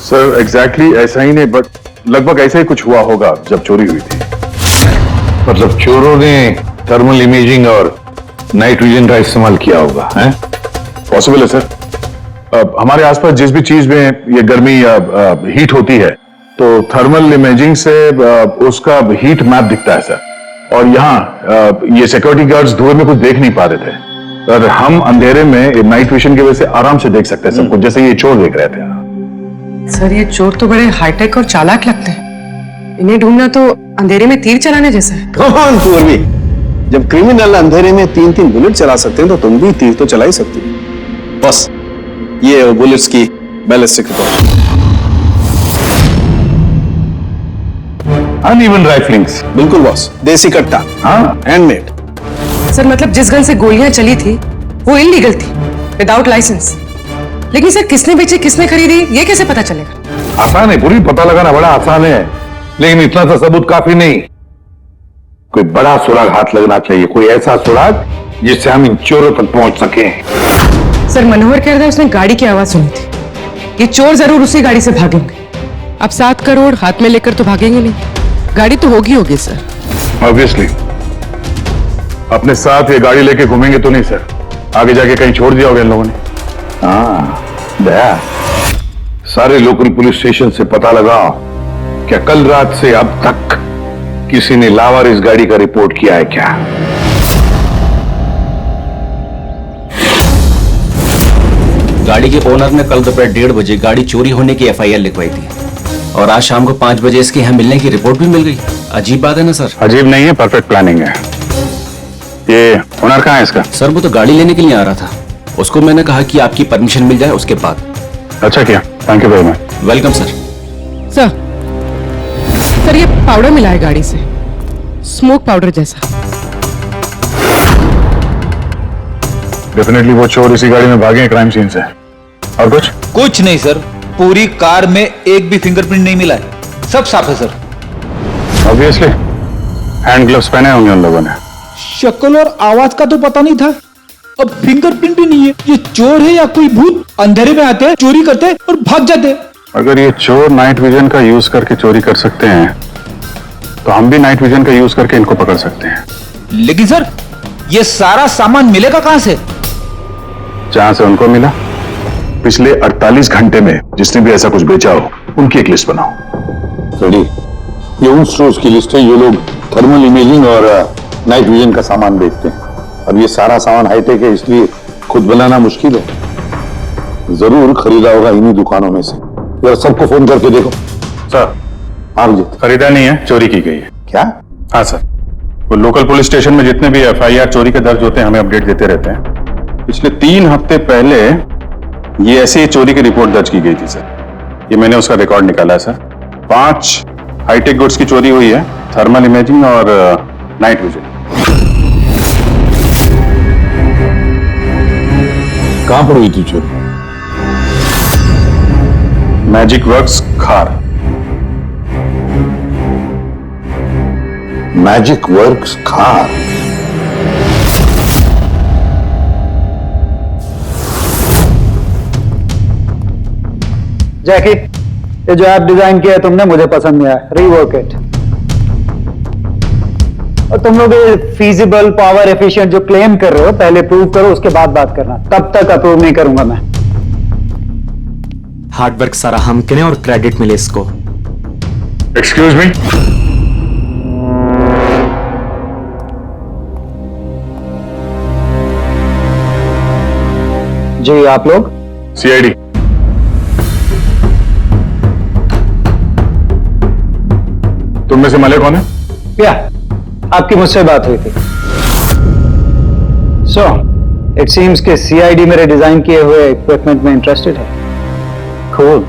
सर एग्जैक्टली ऐसा ही नहीं, बट लगभग ऐसा ही कुछ हुआ होगा जब चोरी हुई थी। मतलब चोरों ने थर्मल इमेजिंग और नाइट विजन का इस्तेमाल किया होगा, हैं? पॉसिबल है सर। हमारे आसपास जिस भी चीज में ये गर्मी या हीट होती है, तो थर्मल इमेजिंग से उसका हीट मैप दिखता है सर। और यहाँ ये सिक्योरिटी गार्ड्स धुएं में कुछ देख नहीं पा रहे थे, और हम अंधेरे में नाइट विजन की वजह से आराम से देख सकते हैं सब कुछ, जैसे ये चोर देख रहे थे। सर ये चोर तो बड़े हाईटेक और चालाक लगते हैं। इन्हें ढूंढना तो अंधेरे में तीर चलाने जैसा है। कौन पूर्वी? जब क्रिमिनल अंधेरे में 3-3 बुलेट चला सकते हैं तो तुम भी तीर तो चला ही सकती हो। बस ये है बुलेट्स की बैलिस्टिक रिपोर्ट। अनइवन राइफलिंग्स। बिल्कुल बॉस, देसी कट्टा। हाँ, हैंडमेड। सर मतलब जिस गन से गोलियां चली थी वो इलीगल थी, विदाउट लाइसेंस। लेकिन सर किसने बेची, किसने खरीदी, ये कैसे पता चलेगा? आसान है, पूरी पता लगाना बड़ा आसान है, लेकिन इतना सा सबूत काफी नहीं। कोई बड़ा सुराग हाथ लगना चाहिए, कोई ऐसा सुराग जिससे हम इन चोरों तक पहुंच सके। सर मनोहर कह रहा था उसने गाड़ी की आवाज सुनी थी। ये चोर जरूर उसी गाड़ी से भागे होंगे। अब 7 करोड़ हाथ में लेकर तो भागेंगे नहीं, गाड़ी तो होगी सर। ऑब्वियसली अपने साथ ये गाड़ी लेके घूमेंगे तो नहीं सर, आगे जाके कहीं छोड़ दिया होगा इन लोगों ने। हाँ दया, सारे लोकल पुलिस स्टेशन से पता लगाओ क्या कल रात से अब तक किसी ने लावारिस गाड़ी का रिपोर्ट किया है क्या? गाड़ी के ओनर ने कल दोपहर 1:30 बजे गाड़ी चोरी होने की FIR लिखवाई थी, और आज शाम को 5 बजे इसके यहाँ मिलने की रिपोर्ट भी मिल गई। अजीब बात है ना सर? अजीब नहीं है, परफेक्ट प्लानिंग है। ये ओनर कहाँ है इसका? सर वो तो गाड़ी लेने के लिए आ रहा था, उसको मैंने कहा कि आपकी परमिशन मिल जाए उसके बाद। अच्छा किया, thank you very much. Welcome sir. Sir ये पाउडर मिला है गाड़ी से, स्मोक पाउडर जैसा। डेफिनेटली वो चोर इसी गाड़ी में भागे क्राइम सीन से। और कुछ? कुछ नहीं सर, पूरी कार में एक भी फिंगरप्रिंट नहीं मिला है, सब साफ है सर। ऑब्वियसली हैंड ग्लव्स पहने होंगे उन लोगों ने। शक्ल और आवाज का तो पता नहीं था, अब फिंगरप्रिंट भी नहीं है। ये चोर है या कोई भूत? अंधेरे में आते हैं, चोरी करते हैं और भाग जाते हैं। अगर ये चोर नाइट विजन का यूज करके चोरी कर सकते हैं तो हम भी नाइट विजन का यूज करके इनको पकड़ सकते हैं। लेकिन सर, ये सारा सामान मिलेगा कहां से? जहां से उनको मिला, पिछले 48 घंटे में जिसने भी ऐसा कुछ बेचा हो उनकी एक लिस्ट बनाओ। रेडी? ये उन स्टोर्स की लिस्ट है जो लोग थर्मल इमेजिंग और नाइट विजन का सामान बेचते हैं। अब ये सारा सामान हाईटेक है, इसलिए खुद बनाना मुश्किल है। जरूर खरीदा होगा इन्हीं दुकानों में से। यार सबको फोन करके देखो। सर, अभिजीत, खरीदा नहीं है, चोरी की गई है। क्या? हाँ सर, वो लोकल पुलिस स्टेशन में जितने भी एफआईआर चोरी के दर्ज होते हैं हमें अपडेट देते रहते हैं। पिछले 3 हफ्ते पहले ये ऐसी चोरी की रिपोर्ट दर्ज की गई थी सर। ये मैंने उसका रिकॉर्ड निकाला है सर। 5 हाईटेक गुड्स की चोरी हुई है, थर्मल इमेजिंग और नाइट विजन। कहां पर हुई थी चोरी? मैजिक वर्क्स खार। मैजिक वर्क्स खार। जैकी, ये जो ऐप डिजाइन किया है तुमने, मुझे पसंद नहीं आया। Rework it. और तुम लोग ये फीजिबल, पावर एफिशिएंट जो क्लेम कर रहे हो, पहले प्रूव करो, उसके बाद बात करना। तब तक अप्रूव नहीं करूंगा मैं। हार्डवर्क सारा हम करें और क्रेडिट मिले इसको। Excuse me. जी, आप लोग? सीआईडी। तुम में से मले कौन है? क्या आपकी मुझसे बात हुई थी? सो इट सीम्स के सीआईडी मेरे डिजाइन किए हुए इक्विपमेंट में इंटरेस्टेड है। कूल।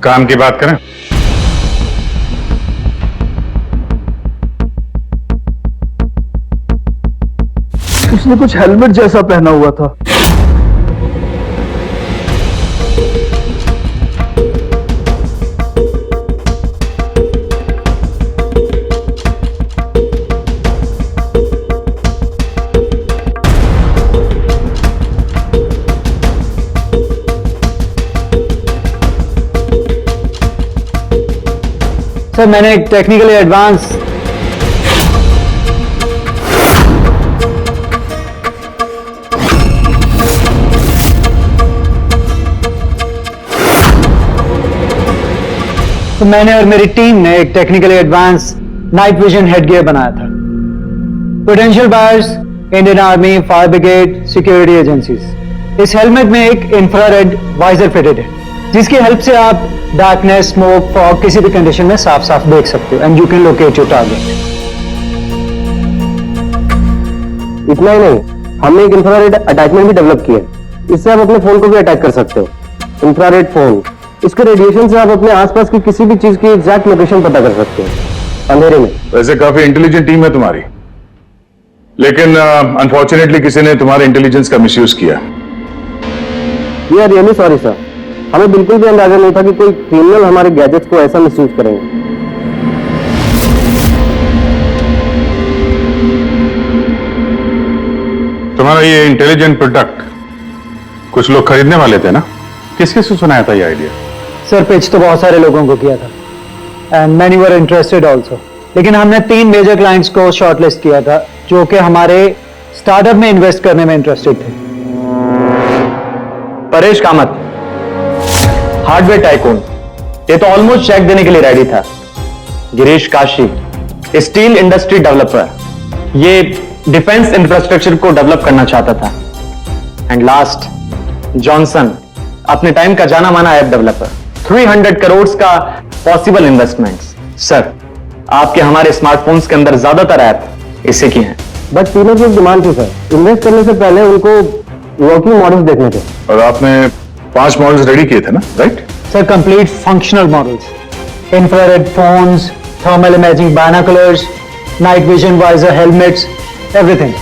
काम की बात करें? उसने कुछ हेलमेट जैसा पहना हुआ था। सर, मैंने एक टेक्निकली एडवांस मैंने और मेरी टीम ने एक technically advance night vision headgear बनाया था। Potential buyers, Indian army, fire brigade, security agencies. इस हेलमेट में एक इंफ्रारेड वाइजर फिटेड है, जिसकी हेल्प से आप डार्कनेस, स्मोक, फॉग, किसी भी कंडीशन में साफ साफ देख सकते हो and you can locate your target. इतना ही नहीं, हमने एक इंफ्रारेड अटैचमेंट भी डेवलप किया है। इससे आप अपने फोन को भी अटैच कर सकते हो। इंफ्रारेड फोन, इसके रेडिएशन से आप अपने आसपास की किसी भी चीज की एग्जैक्ट लोकेशन पता कर सकते हो अंधेरे में। वैसे काफी इंटेलिजेंट टीम है तुम्हारी, लेकिन अनफॉर्चुनेटली किसी ने तुम्हारे इंटेलिजेंस का मिसयूज किया। We are really sorry sir, हमें बिल्कुल भी अंदाजा नहीं था कि कोई क्रिमिनल हमारे गैजेट्स को ऐसा मिसयूज करेंगे। तुम्हारा ये इंटेलिजेंट प्रोडक्ट कुछ लोग खरीदने वाले थे ना? किसके से सुनाया था ये आइडिया? सर, पिच तो बहुत सारे लोगों को किया था and many were interested also, लेकिन हमने 3 मेजर क्लाइंट्स को शॉर्टलिस्ट किया था जो कि हमारे स्टार्टअप में इन्वेस्ट करने में इंटरेस्टेड थे। परेश कामत, हार्डवेयर टाइकून, ये तो ऑलमोस्ट चेक देने के लिए रेडी था। Girish Kashi, steel industry developer, ये डिफेंस इंफ्रास्ट्रक्चर को डेवलप करना चाहता था। एंड लास्ट, जॉनसन, अपने टाइम का जाना माना ऐप डेवलपर, 300 करोड़ का पॉसिबल इन्वेस्टमेंट्स। सर, आपके हमारे स्मार्टफोन्स के अंदर ज्यादातर ऐप इसी की हैं। बट तीनों की डिमांड थी सर, इन्वेस्ट करने से पहले उनको वर्किंग मॉडल्स देखने थे। और आपने 5 मॉडल्स रेडी किए थे ना, right? Sir, complete functional models, infrared phones, thermal imaging binoculars, night vision visor helmets, everything.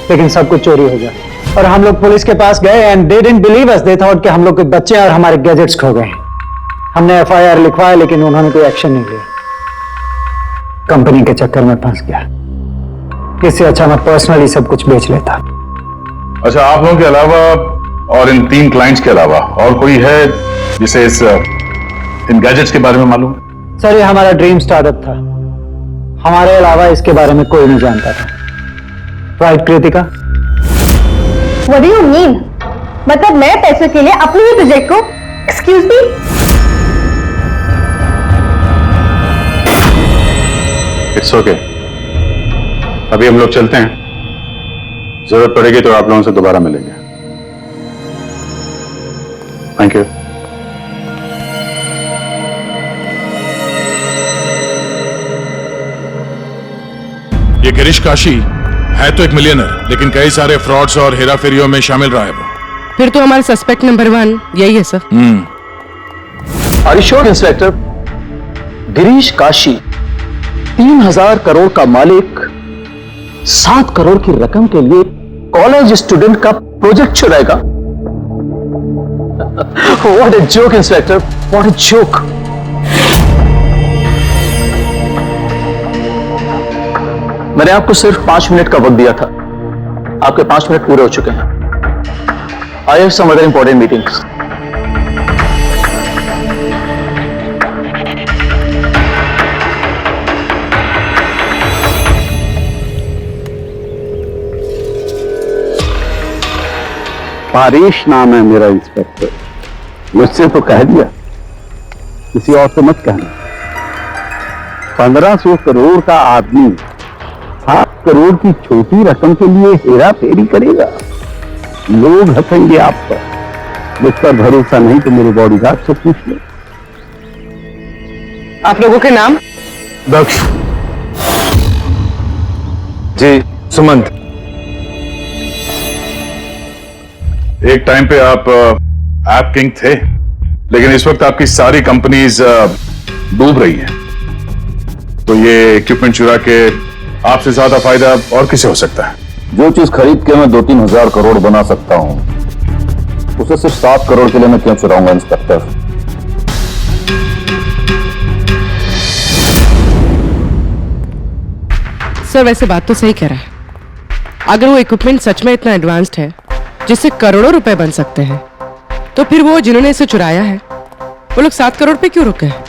लेकिन सब कुछ चोरी हो गया। और हम लोग पुलिस के पास गए and they didn't believe us, they thought कि हम लोग के बच्चे और हमारे गैजेट्स खो गए। हमने एफआईआर लिखवाया लेकिन उन्होंने कोई एक्शन नहीं लिया। कंपनी के चक्कर में फंस गया। इससे अच्छा मैं पर्सनली सब कुछ बेच लेता। अच्छा, आप लोगों के अलावा और इन 3 क्लाइंट्स के अलावा और कोई है जिसे इन गैजेट्स के बारे में मालूम? सर, ये हमारा ड्रीम स्टार्टअप था। हमारे अलावा इसके बारे में कोई नहीं जानता था। Right Kritika? What do you mean? मतलब मैं पैसों के लिए अपने ही प्रोजेक्ट को, एक्सक्यूज मी? It's okay. अभी हम लोग चलते हैं, जरूरत पड़ेगी तो आप लोगों से दोबारा मिलेंगे। Thank you. ये गिरीश काशी है तो एक मिलियनर, लेकिन कई सारे फ्रॉड्स और हेराफेरियों में शामिल रहा है वो। फिर तो हमारा सस्पेक्ट नंबर 1 यही है sir. Are you sure inspector? Girish Kashi 3000 crore का मालिक 7 करोड़ की रकम के लिए कॉलेज स्टूडेंट का प्रोजेक्ट चुराएगा? What a joke inspector, what a joke. मैंने आपको सिर्फ 5 मिनट का वक्त दिया था, आपके 5 मिनट पूरे हो चुके हैं। I have some other important meetings. Paresh नाम है मेरा इंस्पेक्टर। मुझसे तो कह दिया, किसी और से मत कहना। 1500 करोड़ का आदमी 7 करोड़ की छोटी रकम के लिए हेरा फेरी करेगा? लोग हंसेंगे आप पर। मुझ पर भरोसा नहीं तो मेरे बॉडीगार्ड से पूछ लो। आप लोगों के नाम? दक्ष जी, सुमंत। एक टाइम पे आप ऐप किंग थे, लेकिन इस वक्त आपकी सारी कंपनीज डूब रही हैं। तो ये इक्विपमेंट चुरा के आपसे ज्यादा फायदा और किसे हो सकता है? जो चीज खरीद के मैं 2-3 हजार करोड़ बना सकता हूं, उसे सिर्फ 7 करोड़ के लिए मैं क्यों चुराऊंगा इंस्पेक्टर? सर, वैसे बात तो सही कह रहा है। अगर वो इक्विपमेंट सच में इतना एडवांस्ड है जिससे करोड़ों रुपए बन सकते हैं, तो फिर वो जिन्होंने इसे चुराया है वो लोग 7 करोड़ पे क्यों रुके हैं?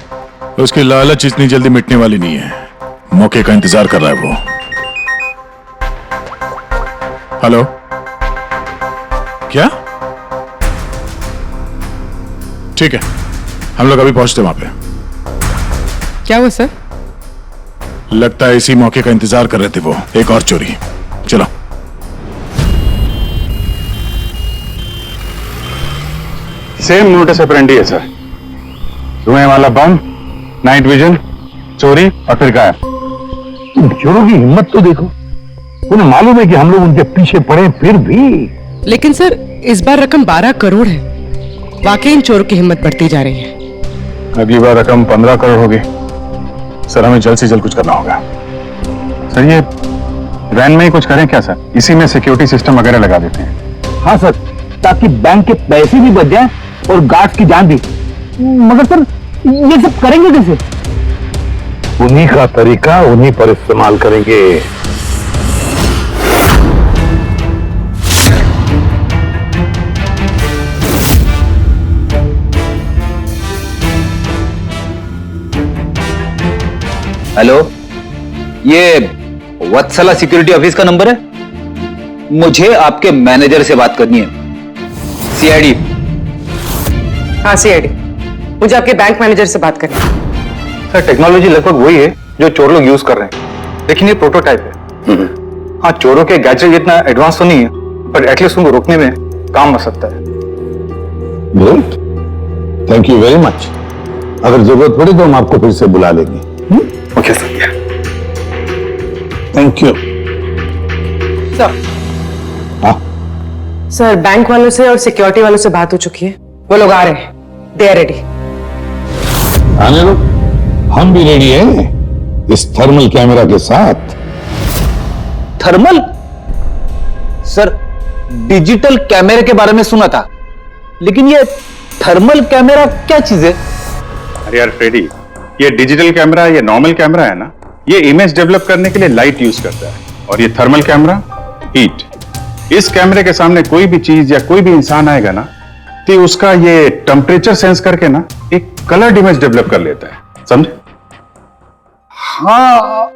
उसकी लालच इतनी जल्दी मिटने वाली नहीं है। मौके का इंतजार कर रहा है वो। हेलो, क्या? ठीक है, हम लोग अभी पहुंचते वहां पे। क्या हुआ सर? लगता है इसी मौके का इंतजार कर रहे थे वो। एक और चोरी। चलो। सेम मोटस ऑपरेंडी है सर। धुएं वाला बम, नाइट विजन, चोरी और फिर गायब। तुम चोरों की हिम्मत तो देखो। उन्हें मालूम है कि हम लोग उनके पीछे पड़े, फिर भी। लेकिन सर, इस बार रकम 12 करोड़ है। वाकई इन चोरों की हिम्मत बढ़ती जा रही है। अगली बार रकम 15 करोड़ होगी। सर, हमें जल्द से जल्द कुछ करना होगा। सर, ये वैन में ही कुछ करें क्या सर? इसी में सिक्योरिटी सिस्टम वगैरह लगा देते हैं। हाँ सर, ताकि बैंक के पैसे भी बच जाएं और गार्ड्स की जान भी। मगर सर, ये सब करेंगे कैसे? उन्हीं का तरीका उन्हीं पर इस्तेमाल करेंगे। हेलो, ये वत्सला सिक्योरिटी ऑफिस का नंबर है? मुझे आपके मैनेजर से बात करनी है। सीआईडी। हाँ, सीआईडी। मुझे आपके बैंक मैनेजर से बात करनी है। सर, टेक्नोलॉजी लगभग वही है जो चोर लोग यूज कर रहे हैं, लेकिन ये प्रोटोटाइप है। हाँ, चोरों के गैजेट जितना एडवांस तो नहीं है, पर एटलीस्ट उनको रोकने में काम आ सकता है। Good, thank you very much. अगर जरूरत पड़े तो हम आपको फिर से बुला लेंगे। Okay sir. Thank you. Sir, sir, bank वालों से और सिक्योरिटी वालों से बात हो चुकी है। वो लोग आ रहे हैं। They are ready. आने लो, हम भी रेडी हैं इस थर्मल कैमरा के साथ। थर्मल? सर, डिजिटल कैमरे के बारे में सुना था, लेकिन ये थर्मल कैमरा क्या चीज है? अरे यार फ्रेडी, ये डिजिटल कैमरा, ये नॉर्मल कैमरा है ना, ये इमेज डेवलप करने के लिए लाइट यूज करता है, और ये थर्मल कैमरा हीट। इस कैमरे के सामने कोई भी चीज या कोई भी इंसान आएगा ना, तो उसका ये टेम्परेचर सेंस करके ना एक कलर्ड इमेज डेवलप कर लेता है, समझे? हाँ,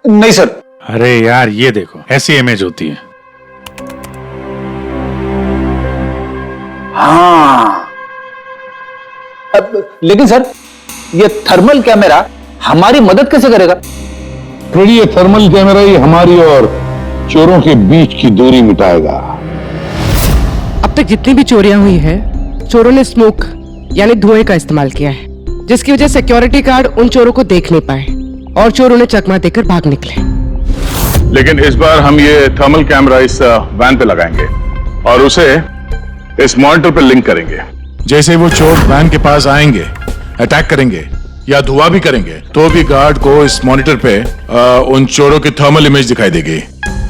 नहीं सर। अरे यार ये देखो, ऐसी इमेज होती है। हाँ, लेकिन सर ये थर्मल कैमरा हमारी मदद कैसे करेगा? फिर ये थर्मल कैमरा ही हमारी और चोरों के बीच की दूरी मिटाएगा। अब तक जितनी भी चोरियां हुई है, चोरों ने स्मोक यानी धुएं का इस्तेमाल किया है, जिसकी वजह सिक्योरिटी गार्ड उन चोरों को देख नहीं पाए और चोर उन्हें चकमा देकर भाग निकले। लेकिन इस बार हम ये थर्मल कैमरा इस वैन पे लगाएंगे और उसे इस मॉनिटर पे लिंक करेंगे। जैसे वो चोर वैन के पास आएंगे, अटैक करेंगे या धुआं भी करेंगे, तो भी गार्ड को इस मॉनिटर पे उन चोरों की थर्मल इमेज दिखाई देगी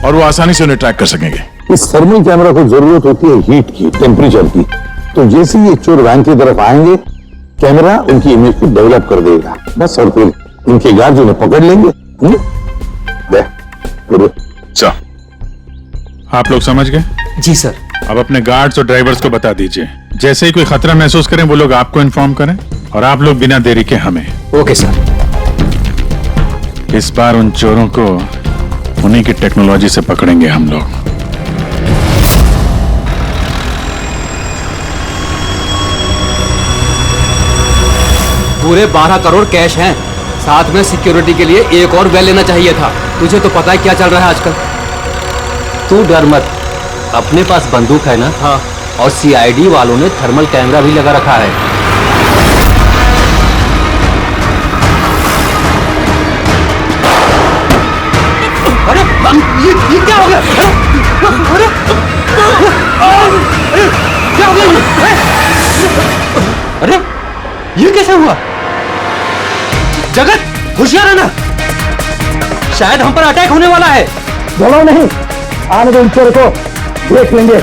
और वो आसानी से उन्हें ट्रैक कर सकेंगे। इस थर्मल कैमरा को जरूरत होती है हीट की, टेम्परेचर की। तो जैसे ये चोर वैन की तरफ आएंगे, कैमरा उनकी इमेज को डेवलप कर देगा बस, और फिर इनके गार्ड उन्हें पकड़ लेंगे। अच्छा, आप लोग समझ गए? जी सर। अब अपने गार्ड्स और ड्राइवर्स को बता दीजिए, जैसे ही कोई खतरा महसूस करें वो लोग आपको इन्फॉर्म करें और आप लोग बिना देरी के हमें। Okay sir. इस बार उन चोरों को उन्हीं की टेक्नोलॉजी से पकड़ेंगे हम लोग। पूरे 12 करोड़ कैश हैं, साथ में सिक्योरिटी के लिए एक और वैन लेना चाहिए था। तुझे तो पता है क्या चल रहा है आजकल। तू डर मत, अपने पास बंदूक है ना? हाँ। और सीआईडी वालों ने थर्मल कैमरा भी लगा रखा है। अरे ये क्या हो गया? अरे क्या हो गया? अरे ये कैसे हुआ? जगत होशियार रहना, शायद हम पर अटैक होने वाला है। बोलो नहीं, आने दो इन चोरों को, देख लेंगे।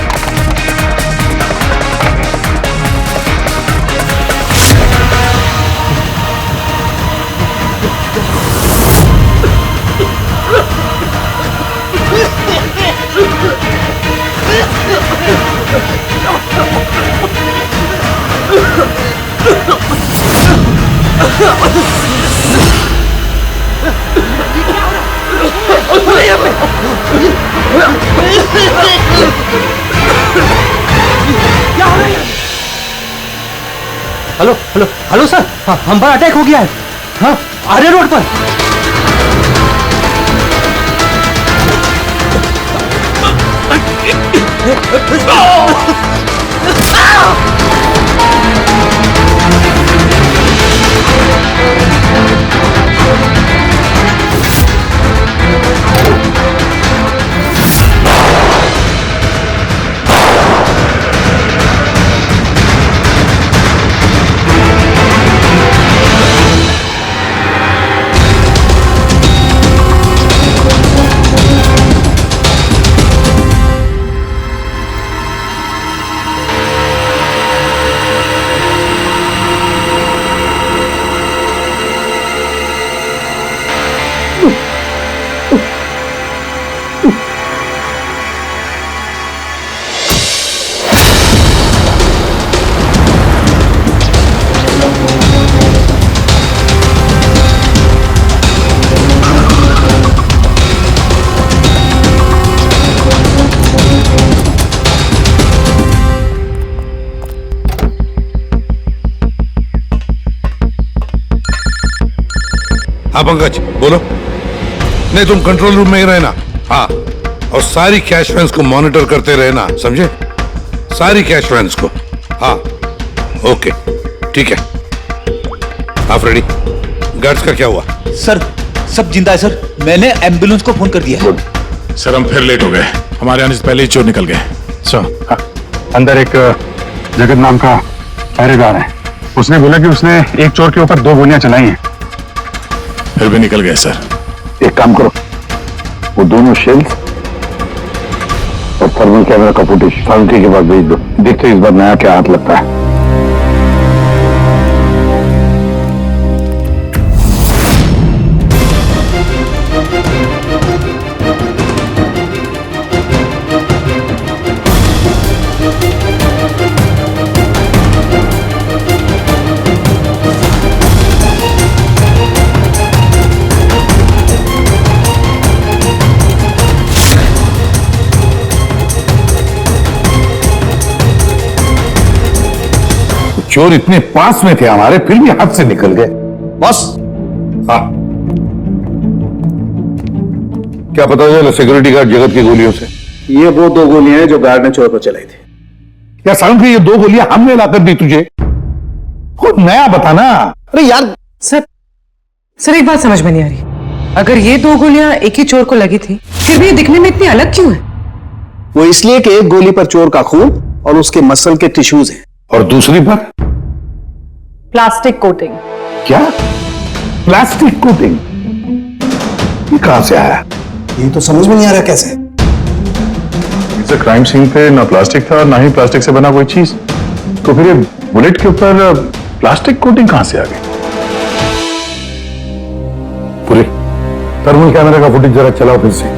हेलो हेलो हेलो सर, हाँ, हम पर अटैक हो गया है। हाँ, आर्य रोड पर। हाँ पंकज बोलो। नहीं, तुम कंट्रोल रूम में ही रहना। हाँ, और सारी कैश वैन्स को मॉनिटर करते रहना, समझे? सारी कैश वैन्स को। हाँ ओके ठीक है। आप रेडी? गार्ड्स का क्या हुआ? सर सब जिंदा है सर, मैंने एम्बुलेंस को फोन कर दिया है। सर हम फिर लेट हो गए, हमारे आने से पहले ही चोर निकल गए। हाँ, अंदर एक जगत नाम का पहरेदार है, उसने बोला कि उसने एक चोर के ऊपर 2 गोलियां चलाई हैं। फिर भी निकल गए सर। एक काम करो, वो दोनों शेल्स और थर्मल कैमरा का फुटेज फाउंड्री के बाद भेज दो। देखते इस बार नया क्या हाथ लगता है। चोर इतने पास में थे हमारे, फिर भी हाथ से निकल गए। बस हाँ, क्या पता चला सिक्योरिटी गार्ड जगत की गोलियों से? ये वो 2 गोलियां हैं जो गार्ड ने चोर पर चलाई थी। या साउंड ये 2 गोलियां हमने लाकर दी तुझे? कुछ नया बताना। अरे यार सर एक बात समझ में नहीं आ रही। अगर ये 2 गोलियां एक ही चोर को लगी थी, फिर भी ये दिखने में इतनी अलग क्यों है? वो इसलिए कि एक गोली पर चोर का खून और उसके मसल के टिश्यूज हैं, और दूसरी पर प्लास्टिक कोटिंग। क्या? Plastic coating? ये कहां से आया? ये तो समझ में नहीं आ रहा कैसे। इस क्राइम सीन पे ना प्लास्टिक था ना ही प्लास्टिक से बना कोई चीज, तो फिर ये बुलेट के ऊपर प्लास्टिक कोटिंग कहां से आ गई? पूरे थर्मल कैमरा का फुटेज जरा चलाओ फिर से।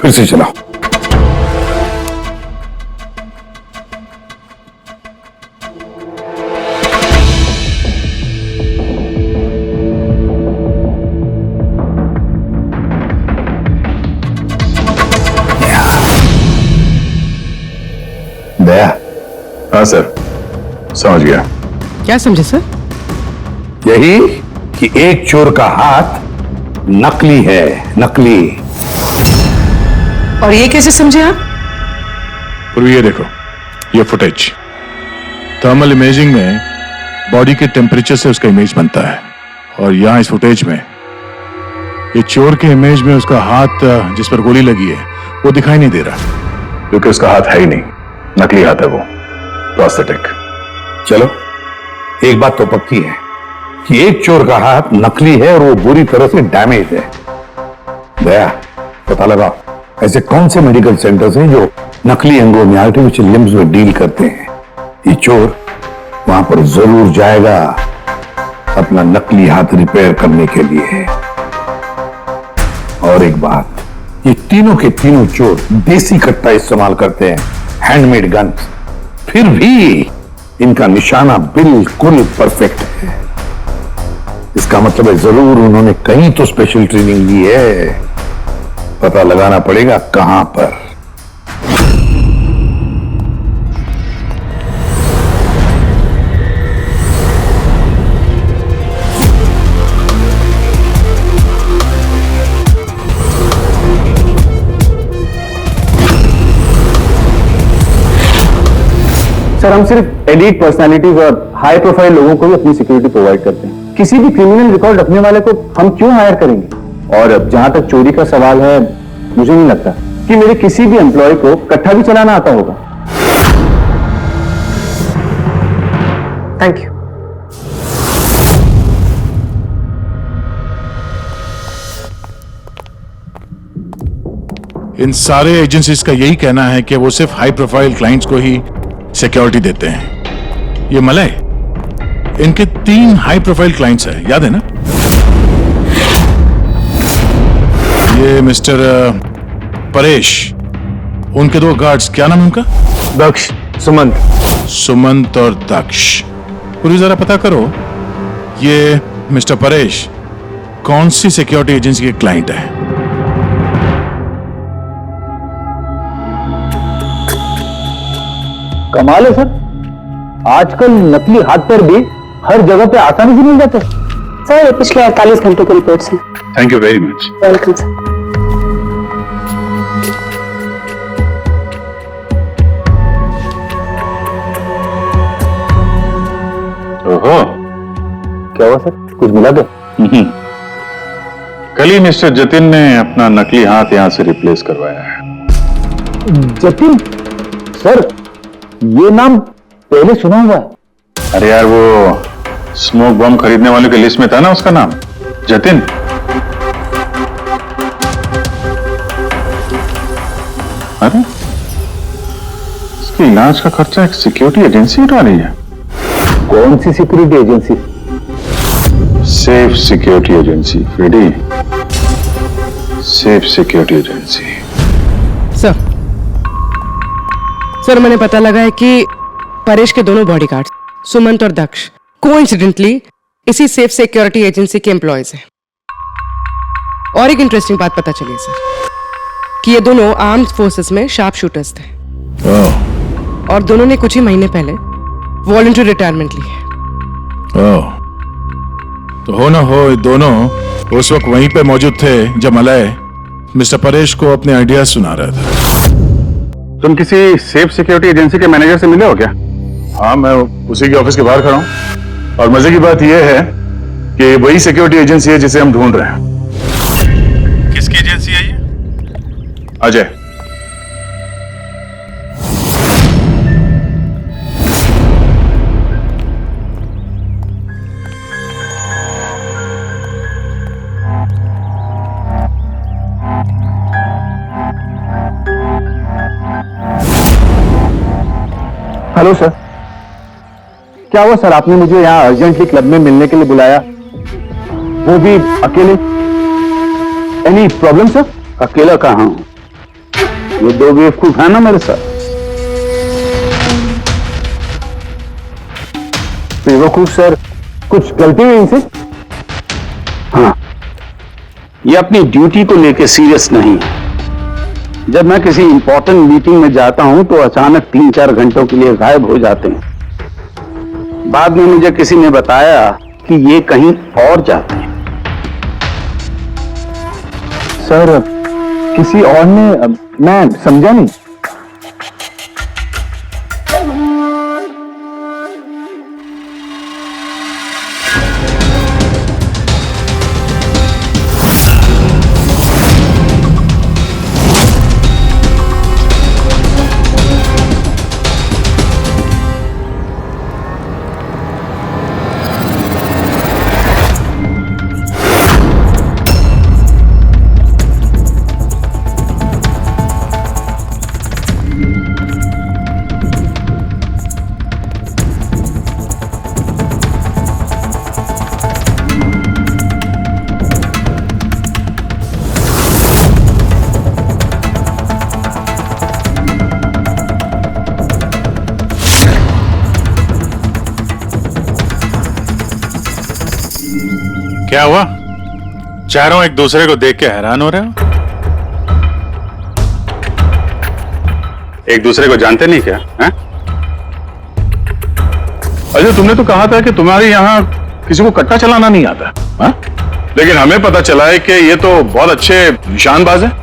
फिर से चलाओ। दया। हाँ सर, समझ गया। क्या समझे सर? यही कि एक चोर का हाथ नकली है, नकली। और ये कैसे समझे आप? पूर्वी ये देखो, ये फुटेज थर्मल इमेजिंग में बॉडी के टेम्परेचर से उसका इमेज बनता है, और यहां इस फुटेज में ये चोर के इमेज में उसका हाथ जिस पर गोली लगी है वो दिखाई नहीं दे रहा, क्योंकि उसका हाथ है ही नहीं, नकली हाथ है वो, प्रोस्थेटिक। चलो, एक बात तो पक्की है कि एक चोर का हाथ नकली है और वो बुरी तरह से डैमेज है। दया, पता लगा ऐसे कौन से मेडिकल सेंटर्स हैं जो नकली अंगों में, आर्टिफिशियल लिम्स में डील करते हैं। ये चोर वहां पर जरूर जाएगा अपना नकली हाथ रिपेयर करने के लिए। और एक बात, ये तीनों के तीनों चोर देसी कट्टा इस्तेमाल करते हैं, हैंडमेड गन। फिर भी इनका निशाना बिल्कुल परफेक्ट है। इसका मतलब है जरूर उन्होंने कहीं तो स्पेशल ट्रेनिंग ली है। पता लगाना पड़ेगा कहां पर। सर, हम सिर्फ एलीट पर्सनालिटीज और हाई प्रोफाइल लोगों को भी अपनी सिक्योरिटी प्रोवाइड करते हैं। किसी भी क्रिमिनल रिकॉर्ड रखने वाले को हम क्यों हायर करेंगे? और जहां तक चोरी का सवाल है, मुझे नहीं लगता कि मेरे किसी भी एम्प्लॉय को कट्टा भी चलाना आता होगा। Thank you. इन सारे एजेंसीज का यही कहना है कि वो सिर्फ हाई प्रोफाइल क्लाइंट्स को ही सिक्योरिटी देते हैं। ये मलय, इनके 3 हाई प्रोफाइल क्लाइंट्स हैं, याद है ना? ये मिस्टर परेश, उनके 2 गार्ड्स, क्या नाम है उनका? दक्ष, सुमंत और दक्ष। पूरी जरा पता करो ये मिस्टर परेश कौन सी सिक्योरिटी एजेंसी के क्लाइंट है। कमाल है सर, आजकल नकली हाथ पैर भी हर जगह पे आसानी से मिल जाते हैं। सर, ये पिछले 48 घंटों की रिपोर्ट्स हैं। Thank you very much. Welcome sir. ओहो, क्या हुआ सर, कुछ मिला क्या? कल ही मिस्टर जतिन ने अपना नकली हाथ यहां से रिप्लेस करवाया है। जतिन? सर, ये नाम पहले सुना हुआ है। अरे यार, वो स्मोक बम खरीदने वालों की लिस्ट में था ना उसका नाम, जतिन। अरे, इसके इलाज का खर्चा एक सिक्योरिटी एजेंसी उठा रही है। कौन सी security agency? Safe security agency, Freddie. Safe security agency. Sir, मैंने पता लगा है कि परेश के दोनों बॉडीगार्ड्स, सुमंत और दक्ष, कोइंसिडेंटली इसी सेफ सिक्योरिटी एजेंसी के एम्प्लॉयज हैं। और एक इंटरेस्टिंग बात पता चली है सर, कि ये दोनों आर्म्ड फोर्सेस में शार्प शूटर्स थे। और दोनों ने कुछ ही महीने पहले वॉलंटरी रिटायरमेंट ली है। तो हो ना हो, दोनों उस वक्त वहीं पे मौजूद थे जब मलय मिस्टर परेश को अपने आइडिया सुना रहा था। तुम किसी सेफ सिक्योरिटी एजेंसी के मैनेजर से मिले हो क्या? हाँ, मैं उसी के ऑफिस के बाहर खड़ा हूं। और मजे की बात यह है कि वही सिक्योरिटी एजेंसी है जिसे हम ढूंढ रहे हैं। किसकी एजेंसी है ये? अजय। हेलो सर, क्या हुआ सर? आपने मुझे यहाँ अर्जेंटली क्लब में मिलने के लिए बुलाया, वो भी अकेले? Any problem sir? अकेला कहाँ हूं, ये दो बेवकूफ है ना मेरे साथ। बेवकूफ सर, कुछ गलती हुई इनसे? हाँ, ये अपनी ड्यूटी को लेके सीरियस नहीं है। जब मैं किसी इंपॉर्टेंट मीटिंग में जाता हूं तो अचानक 3-4 घंटों के लिए गायब हो जाते हैं। बाद में मुझे किसी ने बताया कि ये कहीं और जाते हैं। सर, किसी और ने? मैं समझा नहीं। क्या हुआ? चारों एक दूसरे को देख के हैरान हो रहे हो? एक दूसरे को जानते नहीं क्या? हैं? अजय, तुमने तो कहा था कि तुम्हारे यहां किसी को कट्टा चलाना नहीं आता, हा? लेकिन हमें पता चला है कि ये तो बहुत अच्छे निशानबाज हैं।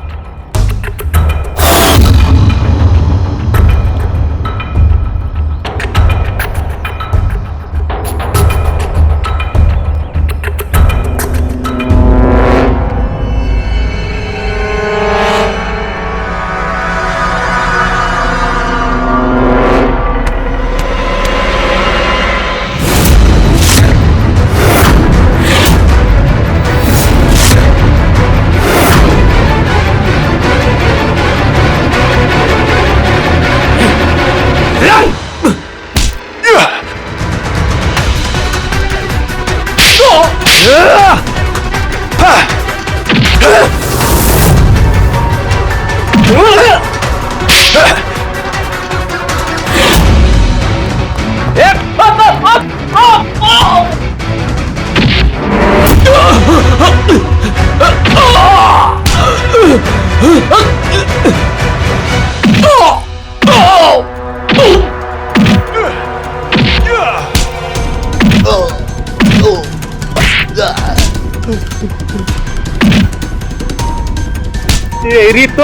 तेरी तो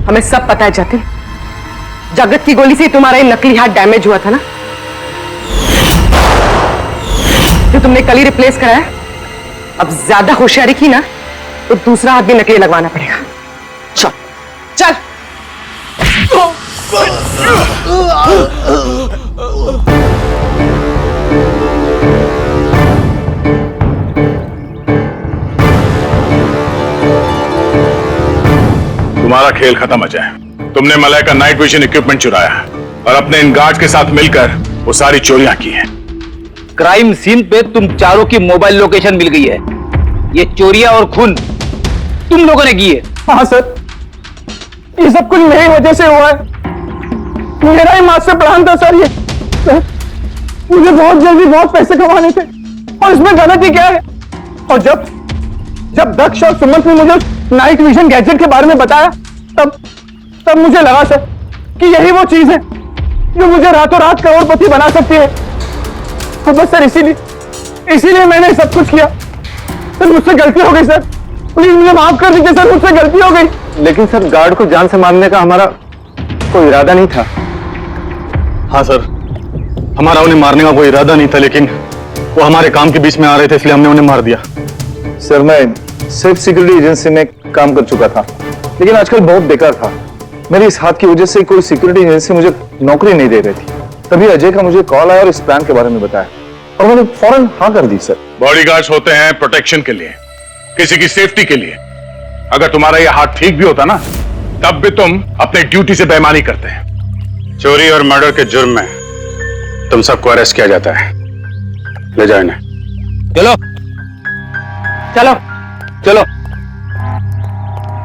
हमें सब पता है जतिन, जगत की गोली से तुम्हारा ये नकली हाथ डैमेज हुआ था ना। जो तुमने कल ही रिप्लेस करा है, अब ज्यादा होशियारी की ना तो दूसरा हाथ भी नकली लगवाना पड़ेगा। चल चल। तुम्हारा खेल खत्म अजय। तुमने मलय का नाइट विजन इक्विपमेंट चुराया और अपने इन गार्ड्स के साथ मिलकर वो सारी चोरियां की हैं। क्राइम सीन पे तुम चारों की मोबाइल लोकेशन मिल गई है। ये चोरियां और खून तुम लोगों ने की है। हाँ सर, ये सब कुछ मेरी वजह से हुआ है। मेरा ही मास्टर प्लान था सर ये। सर, मुझे बहुत जल्दी बहुत पैसे कमाने थे और इसमें गलती क्या है? और जब दक्ष और सुमंत ने मुझे नाइट विजन गैजेट के बारे में बताया तब मुझे लगा सर कि यही वो चीज है जो मुझे रातों रात करोड़पति बना सकती है। और बस सर इसीलिए मैंने सब कुछ किया। सर मुझसे गलती हो गई सर, प्लीज मुझे माफ कर दीजिए सर, मुझसे गलती हो गई। लेकिन सर गार्ड को जान से मारने का हमारा कोई इरादा नहीं था। हाँ सर, हमारा उन्हें मारने का कोई इरादा नहीं था, लेकिन वो हमारे काम के बीच में आ रहे थे इसलिए हमने उन्हें मार दिया। सर मैं सिर्फ सिक्योरिटी एजेंसी में काम कर चुका था, लेकिन आजकल बहुत बेकार था। मेरी इस हाथ की वजह से कोई सिक्योरिटी एजेंसी मुझे नौकरी नहीं दे रही थी। तभी अजय का मुझे कॉल आया और इस प्लान के बारे में बताया और मैंने फौरन हाँ कर दी। सर बॉडीगार्ड्स होते हैं प्रोटेक्शन के लिए, किसी की सेफ्टी के लिए। अगर तुम्हारा यह हाथ ठीक भी होता ना तब भी तुम अपने ड्यूटी से बेईमानी करते हैं। चोरी और मर्डर के जुर्म में तुम सबको अरेस्ट किया जाता है। ले जाओ इन्हें। चलो चलो चलो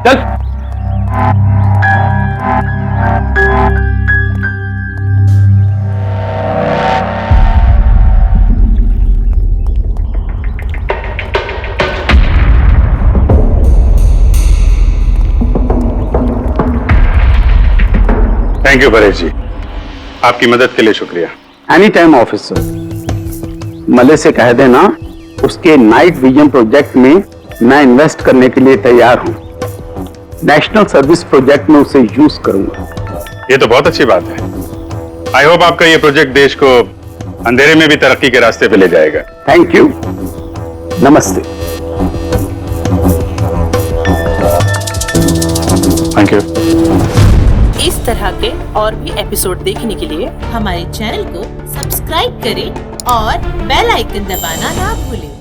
चल। थैंक यू परेश जी, आपकी मदद के लिए शुक्रिया। Any time officer. मले से कह देना उसके नाइट विजन प्रोजेक्ट में मैं इन्वेस्ट करने के लिए तैयार हूं। नेशनल सर्विस प्रोजेक्ट में उसे यूज करूंगा। ये तो बहुत अच्छी बात है। आई होप आपका ये प्रोजेक्ट देश को अंधेरे में भी तरक्की के रास्ते पे ले जाएगा। थैंक यू, नमस्ते। Thank you. इस तरह के और भी एपिसोड देखने के लिए हमारे चैनल को सब्सक्राइब करें और बेल आइकन दबाना ना भूलें।